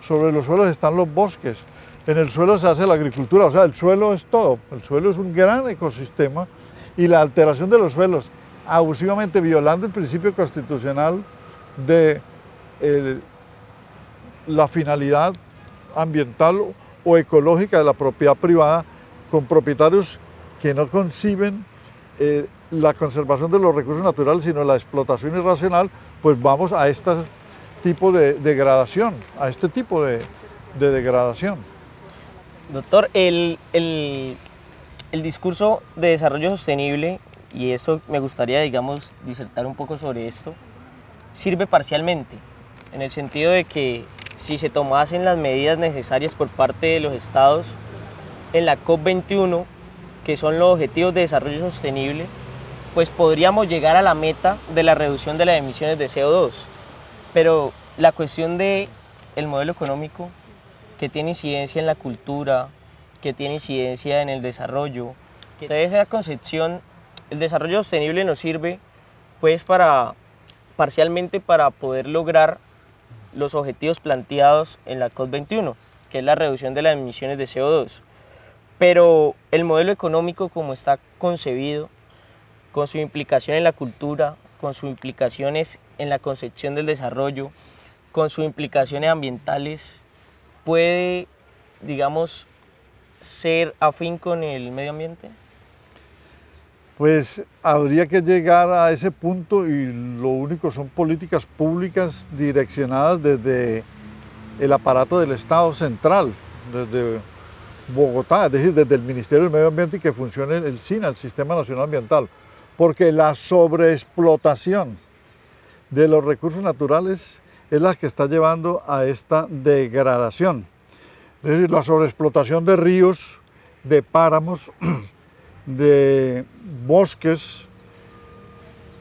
sobre los suelos están los bosques, en el suelo se hace la agricultura, o sea, el suelo es todo, el suelo es un gran ecosistema y la alteración de los suelos, abusivamente violando el principio constitucional de la finalidad ambiental o ecológica de la propiedad privada, con propietarios que no conciben la conservación de los recursos naturales, sino la explotación irracional, pues vamos a estas tipo de degradación, a este tipo de degradación. Doctor, el discurso de desarrollo sostenible, y eso me gustaría, digamos, disertar un poco sobre esto, sirve parcialmente, en el sentido de que si se tomasen las medidas necesarias por parte de los estados en la COP21, que son los Objetivos de Desarrollo Sostenible, pues podríamos llegar a la meta de la reducción de las emisiones de CO2. Pero la cuestión del modelo económico, que tiene incidencia en la cultura, que tiene incidencia en el desarrollo, entonces esa concepción, el desarrollo sostenible nos sirve pues parcialmente para poder lograr los objetivos planteados en la COP21, que es la reducción de las emisiones de CO2. Pero el modelo económico como está concebido, con sus implicaciones en la cultura, con sus implicaciones en la concepción del desarrollo, con sus implicaciones ambientales, puede, digamos, ser afín con el medio ambiente. Pues habría que llegar a ese punto y lo único son políticas públicas direccionadas desde el aparato del Estado central, desde Bogotá, es decir, desde el Ministerio del Medio Ambiente y que funcione el SINA, el Sistema Nacional Ambiental, porque la sobreexplotación de los recursos naturales es la que está llevando a esta degradación. Es decir, la sobreexplotación de ríos, de páramos, de bosques,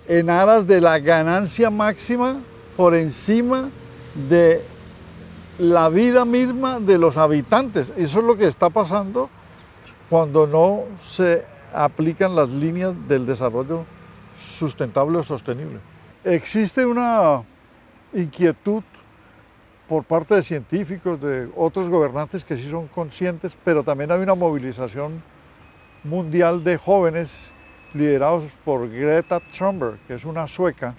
en aras de la ganancia máxima por encima de la vida misma de los habitantes. Eso es lo que está pasando cuando no se aplican las líneas del desarrollo sustentable o sostenible. Existe una inquietud por parte de científicos, de otros gobernantes que sí son conscientes, pero también hay una movilización mundial de jóvenes liderados por Greta Thunberg, que es una sueca,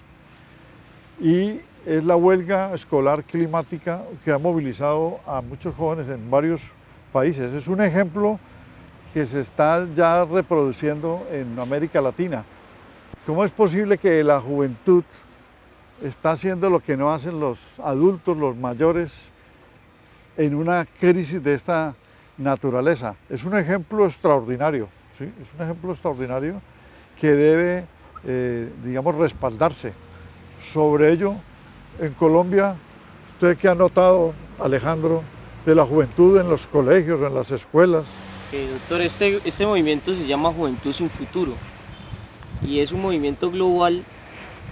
y es la huelga escolar climática que ha movilizado a muchos jóvenes en varios países. Es un ejemplo que se está ya reproduciendo en América Latina. ¿Cómo es posible que la juventud está haciendo lo que no hacen los adultos, los mayores, en una crisis de esta naturaleza? Es un ejemplo extraordinario, ¿sí? Es un ejemplo extraordinario que debe, digamos, respaldarse. Sobre ello, en Colombia, ¿usted qué ha notado, Alejandro, de la juventud en los colegios, en las escuelas? Doctor, este movimiento se llama Juventud Sin Futuro y es un movimiento global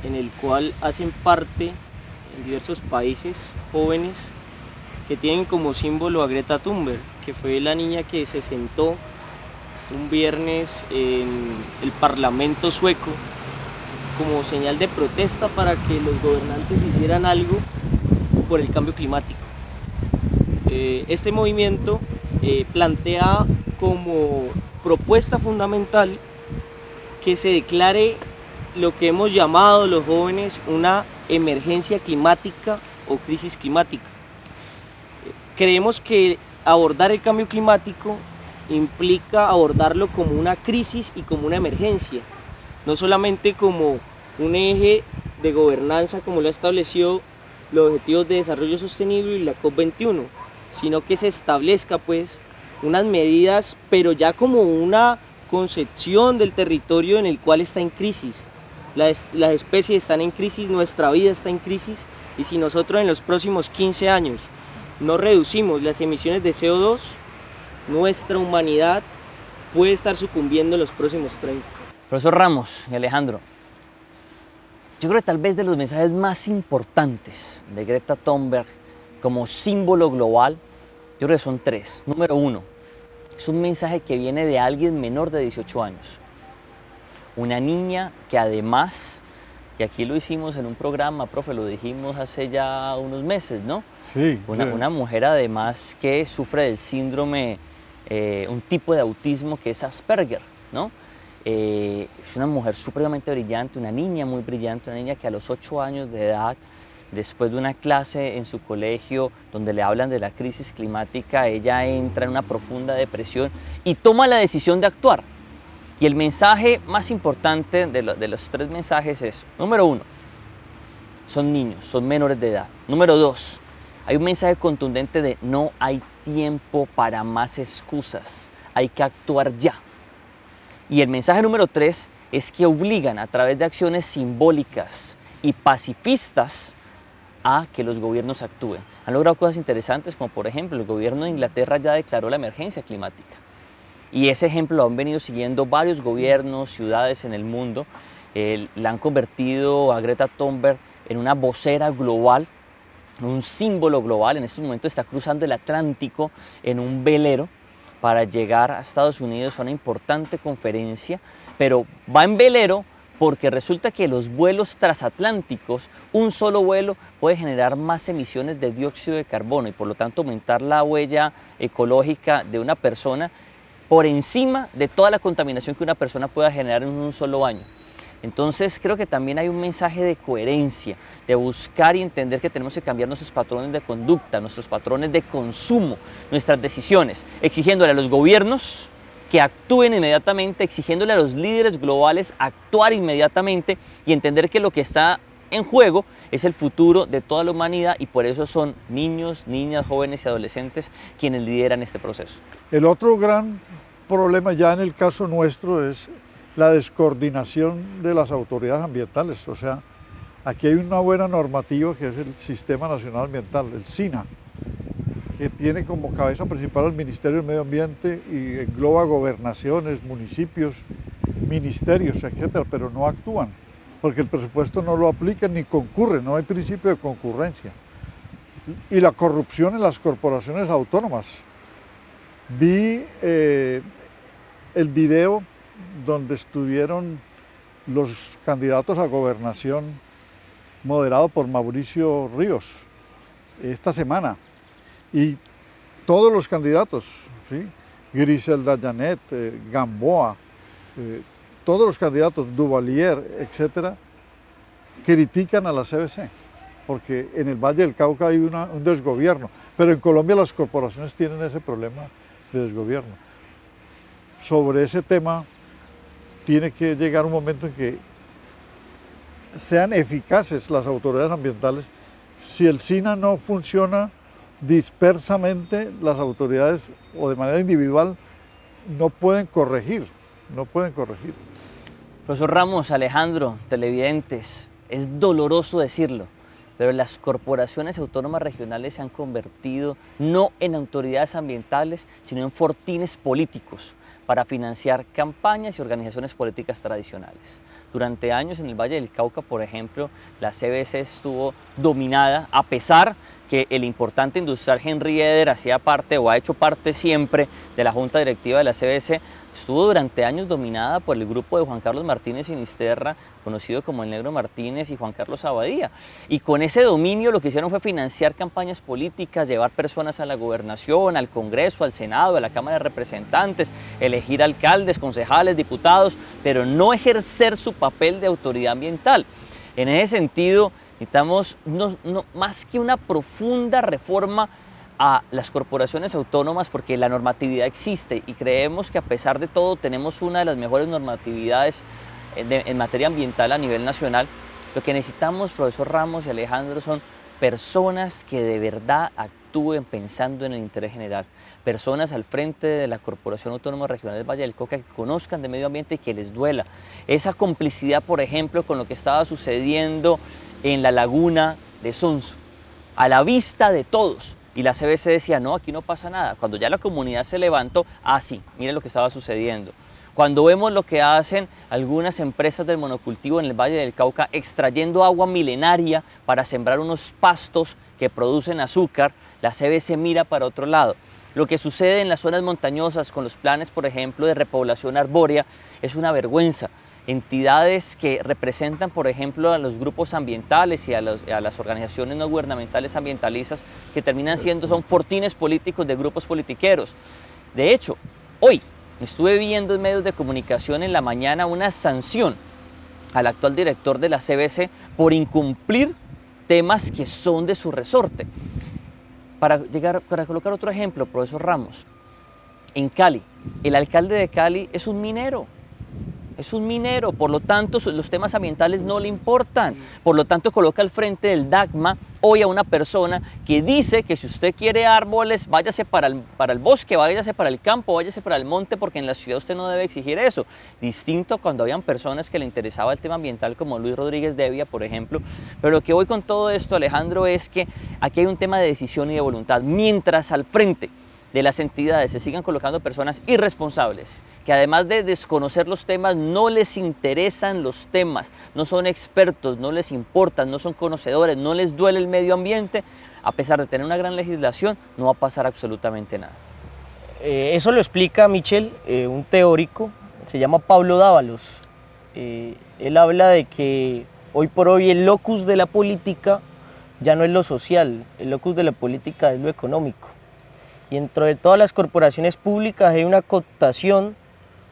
en el cual hacen parte en diversos países jóvenes que tienen como símbolo a Greta Thunberg, que fue la niña que se sentó un viernes en el Parlamento sueco como señal de protesta para que los gobernantes hicieran algo por el cambio climático. Este movimiento plantea como propuesta fundamental que se declare lo que hemos llamado los jóvenes una emergencia climática o crisis climática. Creemos que abordar el cambio climático implica abordarlo como una crisis y como una emergencia, no solamente como un eje de gobernanza como lo ha establecido los Objetivos de Desarrollo Sostenible y la COP21, sino que se establezca pues unas medidas, pero ya como una concepción del territorio en el cual está en crisis. Las especies están en crisis, nuestra vida está en crisis, y si nosotros en los próximos 15 años no reducimos las emisiones de CO2, nuestra humanidad puede estar sucumbiendo en los próximos 30. Profesor Ramos y Alejandro, yo creo que tal vez de los mensajes más importantes de Greta Thunberg como símbolo global, yo creo que son tres. Número uno, es un mensaje que viene de alguien menor de 18 años. Una niña que además, y aquí lo hicimos en un programa, profe, lo dijimos hace ya unos meses, ¿no? Sí. Una mujer además que sufre del síndrome, un tipo de autismo que es Asperger, ¿no? Es una mujer supremamente brillante, una niña muy brillante, una niña que a los 8 años de edad, después de una clase en su colegio donde le hablan de la crisis climática, ella entra en una profunda depresión y toma la decisión de actuar. Y el mensaje más importante de los tres mensajes es, número uno, son niños, son menores de edad. Número 2, hay un mensaje contundente de no hay tiempo para más excusas, hay que actuar ya. Y el mensaje número 3 es que obligan a través de acciones simbólicas y pacifistas a que los gobiernos actúen. Han logrado cosas interesantes como por ejemplo el gobierno de Inglaterra ya declaró la emergencia climática. Y ese ejemplo lo han venido siguiendo varios gobiernos, ciudades en el mundo. La han convertido a Greta Thunberg en una vocera global, un símbolo global. En este momento está cruzando el Atlántico en un velero para llegar a Estados Unidos a una importante conferencia, pero va en velero porque resulta que los vuelos transatlánticos, un solo vuelo puede generar más emisiones de dióxido de carbono y por lo tanto aumentar la huella ecológica de una persona por encima de toda la contaminación que una persona pueda generar en un solo año. Entonces creo que también hay un mensaje de coherencia, de buscar y entender que tenemos que cambiar nuestros patrones de conducta, nuestros patrones de consumo, nuestras decisiones, exigiéndole a los gobiernos que actúen inmediatamente, exigiéndole a los líderes globales actuar inmediatamente y entender que lo que está en juego es el futuro de toda la humanidad y por eso son niños, niñas, jóvenes y adolescentes quienes lideran este proceso. El otro gran problema ya en el caso nuestro es la descoordinación de las autoridades ambientales. O sea, aquí hay una buena normativa que es el Sistema Nacional Ambiental, el SINA, que tiene como cabeza principal al Ministerio del Medio Ambiente y engloba gobernaciones, municipios, ministerios, etcétera, pero no actúan, porque el presupuesto no lo aplican ni concurren, no hay principio de concurrencia. Y la corrupción en las corporaciones autónomas. Vi el video donde estuvieron los candidatos a gobernación moderado por Mauricio Ríos esta semana y todos los candidatos, ¿sí? Griselda Janet, Gamboa, todos los candidatos, Duvalier, etcétera, critican a la CBC porque en el Valle del Cauca hay un desgobierno, pero en Colombia las corporaciones tienen ese problema de desgobierno. Sobre ese tema tiene que llegar un momento en que sean eficaces las autoridades ambientales. Si el SINA no funciona dispersamente, las autoridades o de manera individual no pueden corregir, no pueden corregir. Profesor Ramos, Alejandro, televidentes, es doloroso decirlo, pero las corporaciones autónomas regionales se han convertido no en autoridades ambientales, sino en fortines políticos para financiar campañas y organizaciones políticas tradicionales. Durante años en el Valle del Cauca, por ejemplo, la CBC estuvo dominada, a pesar que el importante industrial Henry Eder hacía parte o ha hecho parte siempre de la junta directiva de la CBC, estuvo durante años dominada por el grupo de Juan Carlos Martínez Sinisterra, conocido como el Negro Martínez, y Juan Carlos Abadía. Y con ese dominio lo que hicieron fue financiar campañas políticas, llevar personas a la gobernación, al Congreso, al Senado, a la Cámara de Representantes, elegir alcaldes, concejales, diputados, pero no ejercer su papel de autoridad ambiental. En ese sentido, necesitamos más que una profunda reforma a las corporaciones autónomas, porque la normatividad existe y creemos que a pesar de todo tenemos una de las mejores normatividades en materia ambiental a nivel nacional. Lo que necesitamos, profesor Ramos y Alejandro, son personas que de verdad actúen pensando en el interés general, personas al frente de la Corporación Autónoma Regional del Valle del Cauca que conozcan de medio ambiente y que les duela. Esa complicidad, por ejemplo, con lo que estaba sucediendo en la laguna de Sonso, a la vista de todos. Y la CBC decía, no, aquí no pasa nada. Cuando ya la comunidad se levantó, sí, miren lo que estaba sucediendo. Cuando vemos lo que hacen algunas empresas del monocultivo en el Valle del Cauca, extrayendo agua milenaria para sembrar unos pastos que producen azúcar, la CBC mira para otro lado. Lo que sucede en las zonas montañosas con los planes, por ejemplo, de repoblación arbórea, es una vergüenza. Entidades que representan, por ejemplo, a los grupos ambientales y a las organizaciones no gubernamentales ambientalistas que terminan son fortines políticos de grupos politiqueros. De hecho, hoy estuve viendo en medios de comunicación en la mañana una sanción al actual director de la CBC por incumplir temas que son de su resorte. Para colocar otro ejemplo, profesor Ramos, en Cali, el alcalde de Cali es un minero. es un minero, por lo tanto los temas ambientales no le importan, por lo tanto coloca al frente del DACMA hoy a una persona que dice que si usted quiere árboles, váyase para el bosque, váyase para el campo, váyase para el monte, porque en la ciudad usted no debe exigir eso. Distinto cuando habían personas que le interesaba el tema ambiental, como Luis Rodríguez Devia, por ejemplo. Pero lo que voy con todo esto, Alejandro, es que aquí hay un tema de decisión y de voluntad. Mientras al frente de las entidades se sigan colocando personas irresponsables, que además de desconocer los temas, no les interesan los temas, no son expertos, no les importan, no son conocedores, no les duele el medio ambiente, a pesar de tener una gran legislación, no va a pasar absolutamente nada. Eso lo explica Michel, un teórico, se llama Pablo Dávalos. Él habla de que hoy por hoy el locus de la política ya no es lo social, el locus de la política es lo económico. Y dentro de todas las corporaciones públicas hay una cooptación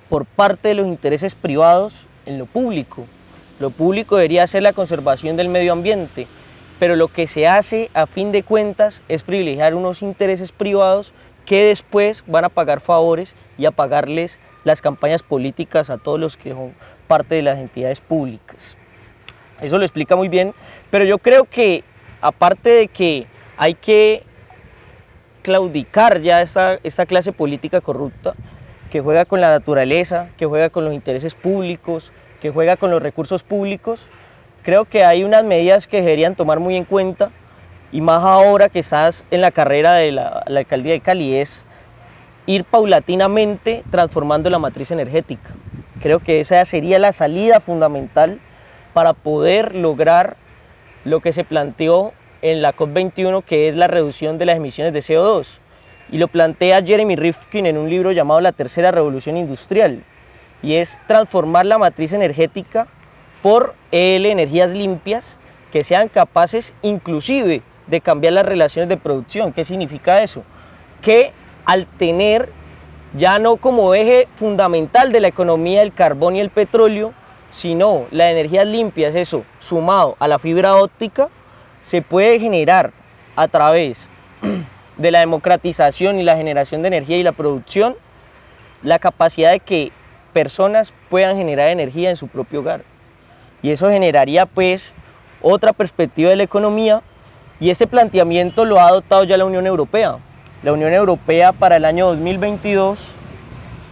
por parte de los intereses privados en lo público. Lo público debería ser la conservación del medio ambiente, pero lo que se hace a fin de cuentas es privilegiar unos intereses privados que después van a pagar favores y a pagarles las campañas políticas a todos los que son parte de las entidades públicas. Eso lo explica muy bien, pero yo creo que aparte de que hay que claudicar ya esta clase política corrupta, que juega con la naturaleza, que juega con los intereses públicos, que juega con los recursos públicos, creo que hay unas medidas que deberían tomar muy en cuenta, y más ahora que estás en la carrera de la alcaldía de Cali, es ir paulatinamente transformando la matriz energética. Creo que esa sería la salida fundamental para poder lograr lo que se planteó en la COP21, que es la reducción de las emisiones de CO2. Y lo plantea Jeremy Rifkin en un libro llamado La Tercera Revolución Industrial, y es transformar la matriz energética por energías limpias que sean capaces inclusive de cambiar las relaciones de producción. ¿Qué significa eso? Que al tener ya no como eje fundamental de la economía el carbón y el petróleo, sino las energías limpias, eso sumado a la fibra óptica, se puede generar a través de la democratización y la generación de energía y la producción, la capacidad de que personas puedan generar energía en su propio hogar. Y eso generaría pues otra perspectiva de la economía, y este planteamiento lo ha adoptado ya la Unión Europea. La Unión Europea para el año 2022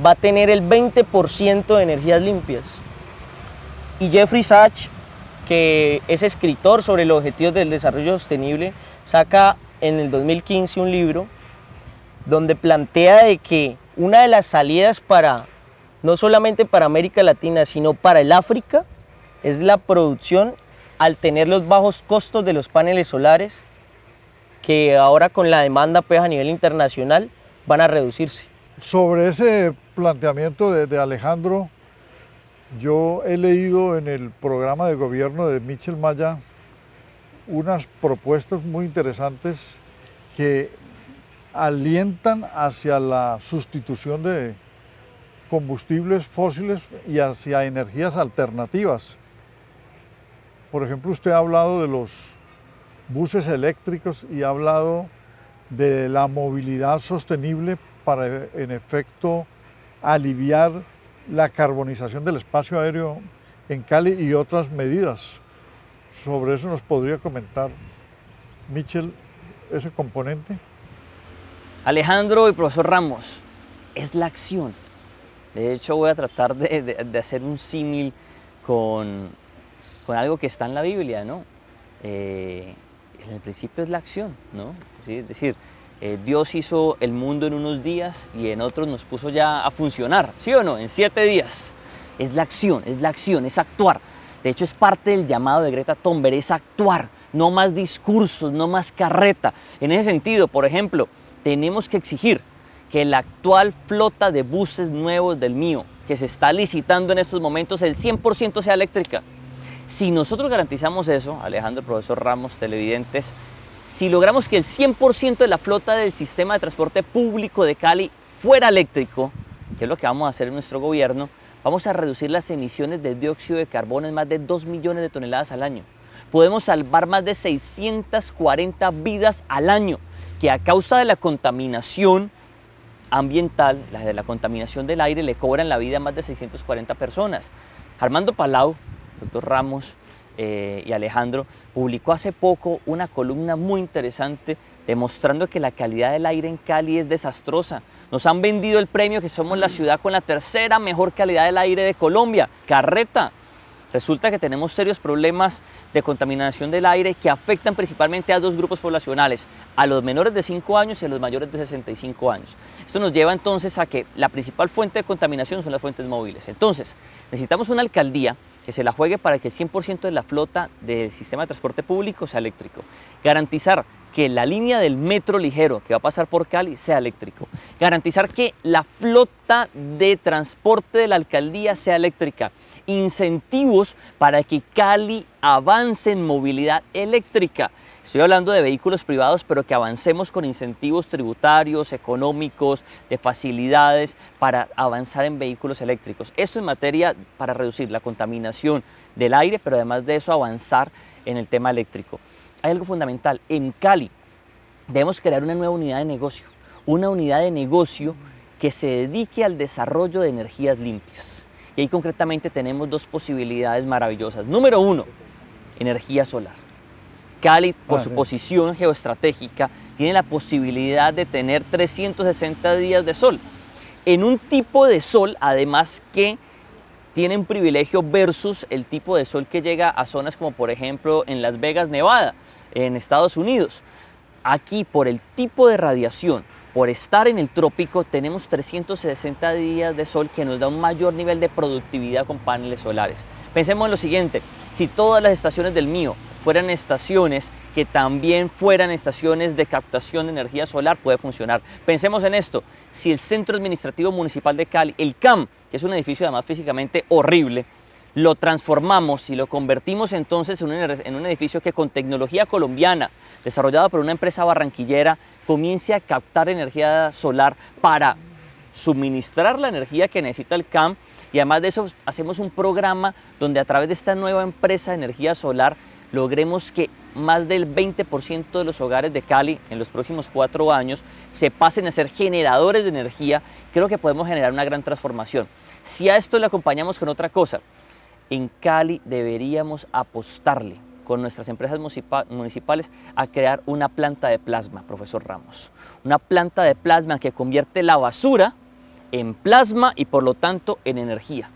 va a tener el 20% de energías limpias. Y Jeffrey Sachs, que es escritor sobre los objetivos del desarrollo sostenible, saca en el 2015 un libro donde plantea de que una de las salidas no solamente para América Latina, sino para el África, es la producción al tener los bajos costos de los paneles solares, que ahora con la demanda pues, a nivel internacional van a reducirse. Sobre ese planteamiento de Alejandro, yo he leído en el programa de gobierno de Michel Maya unas propuestas muy interesantes que alientan hacia la sustitución de combustibles fósiles y hacia energías alternativas. Por ejemplo, usted ha hablado de los buses eléctricos y ha hablado de la movilidad sostenible para, en efecto, aliviar la carbonización del espacio aéreo en Cali y otras medidas. Sobre eso nos podría comentar Michel, ese componente. Alejandro y profesor Ramos, es la acción. De hecho, voy a tratar de hacer un símil con algo que está en la Biblia, ¿no? En el principio es la acción, ¿no? ¿Sí? Es decir, Dios hizo el mundo en unos días y en otros nos puso ya a funcionar, ¿sí o no? En 7 días. Es la acción, es actuar. De hecho, es parte del llamado de Greta Thunberg, es actuar, no más discursos, no más carreta. En ese sentido, por ejemplo, tenemos que exigir que la actual flota de buses nuevos del mío, que se está licitando en estos momentos, el 100% sea eléctrica. Si nosotros garantizamos eso, Alejandro, profesor Ramos, televidentes, si logramos que el 100% de la flota del sistema de transporte público de Cali fuera eléctrico, que es lo que vamos a hacer en nuestro gobierno, vamos a reducir las emisiones de dióxido de carbono en más de 2 millones de toneladas al año. Podemos salvar más de 640 vidas al año, que a causa de la contaminación ambiental, la de la contaminación del aire, le cobran la vida a más de 640 personas. Armando Palau, doctor Ramos y Alejandro, publicó hace poco una columna muy interesante demostrando que la calidad del aire en Cali es desastrosa. Nos han vendido el premio que somos la ciudad con la tercera mejor calidad del aire de Colombia. ¡Carreta! Resulta que tenemos serios problemas de contaminación del aire que afectan principalmente a dos grupos poblacionales, a los menores de 5 años y a los mayores de 65 años. Esto nos lleva entonces a que la principal fuente de contaminación son las fuentes móviles. Entonces, necesitamos una alcaldía que se la juegue para que el 100% de la flota del sistema de transporte público sea eléctrico. Garantizar que la línea del metro ligero que va a pasar por Cali sea eléctrico. Garantizar que la flota de transporte de la alcaldía sea eléctrica. Incentivos para que Cali avance en movilidad eléctrica. Estoy hablando de vehículos privados, pero que avancemos con incentivos tributarios, económicos, de facilidades para avanzar en vehículos eléctricos. Esto en materia para reducir la contaminación del aire, pero además de eso avanzar en el tema eléctrico. Hay algo fundamental. En Cali debemos crear una nueva unidad de negocio que se dedique al desarrollo de energías limpias. Y ahí concretamente tenemos dos posibilidades maravillosas. Número uno, energía solar. Cali, por su posición geoestratégica, tiene la posibilidad de tener 360 días de sol. En un tipo de sol, además, que tiene un privilegio versus el tipo de sol que llega a zonas como por ejemplo en Las Vegas, Nevada, en Estados Unidos. Aquí, por el tipo de radiación, por estar en el trópico, tenemos 360 días de sol que nos da un mayor nivel de productividad con paneles solares. Pensemos en lo siguiente: si todas las estaciones del MIO fueran estaciones que también fueran estaciones de captación de energía solar, puede funcionar. Pensemos en esto: si el Centro Administrativo Municipal de Cali, el CAM, que es un edificio además físicamente horrible, lo transformamos y lo convertimos entonces en un edificio que con tecnología colombiana, desarrollada por una empresa barranquillera, comience a captar energía solar para suministrar la energía que necesita el CAM, y además de eso hacemos un programa donde a través de esta nueva empresa de energía solar logremos que más del 20% de los hogares de Cali en los próximos 4 años se pasen a ser generadores de energía. Creo que podemos generar una gran transformación. Si a esto le acompañamos con otra cosa, en Cali deberíamos apostarle con nuestras empresas municipales a crear una planta de plasma, profesor Ramos. Una planta de plasma que convierte la basura en plasma y por lo tanto en energía.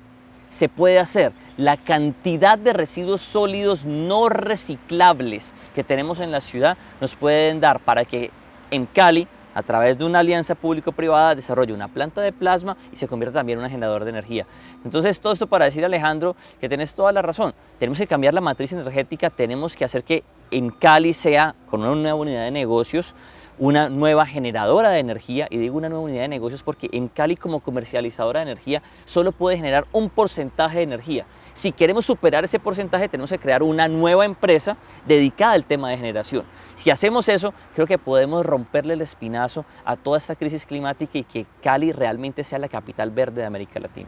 Se puede hacer. La cantidad de residuos sólidos no reciclables que tenemos en la ciudad nos pueden dar para que en Cali, a través de una alianza público-privada, desarrolle una planta de plasma y se convierta también en un generador de energía. Entonces, todo esto para decir, Alejandro, que tienes toda la razón. Tenemos que cambiar la matriz energética, tenemos que hacer que en Cali sea, con una nueva unidad de negocios, una nueva generadora de energía. Y digo una nueva unidad de negocios porque en Cali, como comercializadora de energía, solo puede generar un porcentaje de energía. Si queremos superar ese porcentaje, tenemos que crear una nueva empresa dedicada al tema de generación. Si hacemos eso, creo que podemos romperle el espinazo a toda esta crisis climática y que Cali realmente sea la capital verde de América Latina.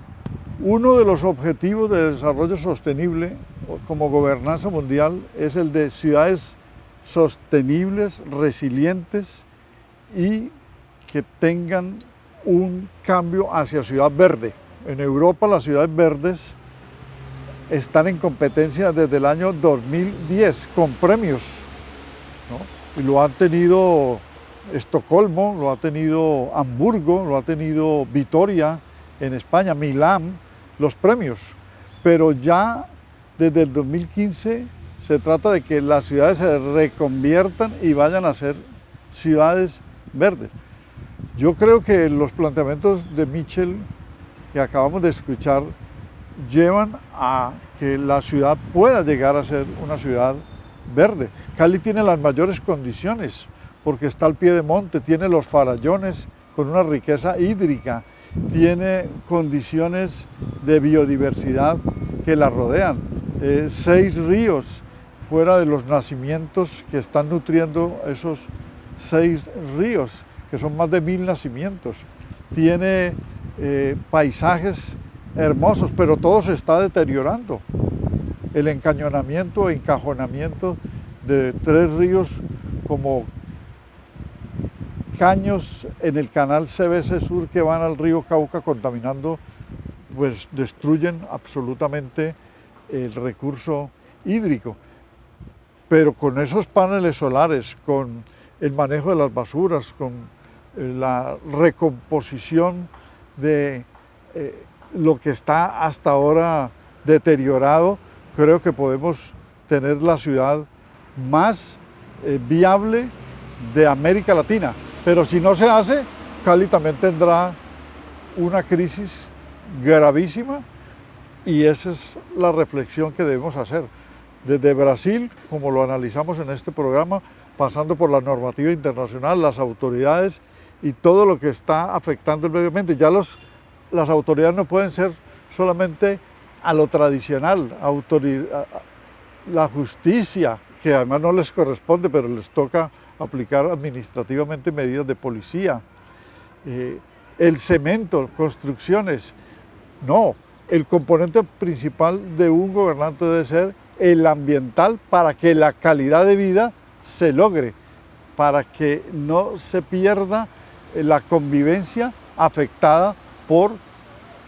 Uno de los objetivos de desarrollo sostenible como gobernanza mundial es el de ciudades sostenibles, resilientes y que tengan un cambio hacia ciudad verde. En Europa las ciudades verdes están en competencia desde el año 2010 con premios, ¿no? Y lo han tenido Estocolmo, lo ha tenido Hamburgo, lo ha tenido Vitoria en España, Milán, los premios. Pero ya desde el 2015 se trata de que las ciudades se reconviertan y vayan a ser ciudades verdes. Yo creo que los planteamientos de Mitchell que acabamos de escuchar llevan a que la ciudad pueda llegar a ser una ciudad verde. Cali tiene las mayores condiciones porque está al pie de monte, tiene los farallones con una riqueza hídrica, tiene condiciones de biodiversidad que la rodean, 6 ríos fuera de los nacimientos que están nutriendo esos 6 ríos, que son más de 1000 nacimientos, tiene paisajes hermosos, pero todo se está deteriorando. El encañonamiento, encajonamiento de 3 ríos como caños en el canal CBC Sur que van al río Cauca contaminando, pues destruyen absolutamente el recurso hídrico. Pero con esos paneles solares, con el manejo de las basuras, con la recomposición de lo que está hasta ahora deteriorado, creo que podemos tener la ciudad más viable de América Latina. Pero si no se hace, Cali también tendrá una crisis gravísima y esa es la reflexión que debemos hacer. Desde Brasil, como lo analizamos en este programa, pasando por la normativa internacional, las autoridades y todo lo que está afectando el medio ambiente. Ya las autoridades no pueden ser solamente a lo tradicional, la justicia, que además no les corresponde, pero les toca aplicar administrativamente medidas de policía, el cemento, construcciones. No, el componente principal de un gobernante debe ser el ambiental para que la calidad de vida se logre, para que no se pierda la convivencia afectada por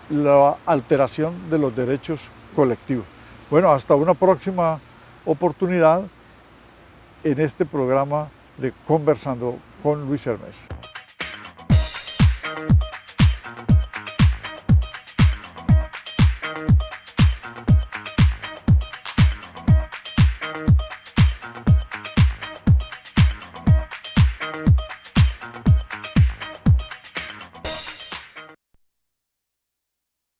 la alteración de los derechos colectivos. Bueno, hasta una próxima oportunidad en este programa de Conversando con Luis Hermes.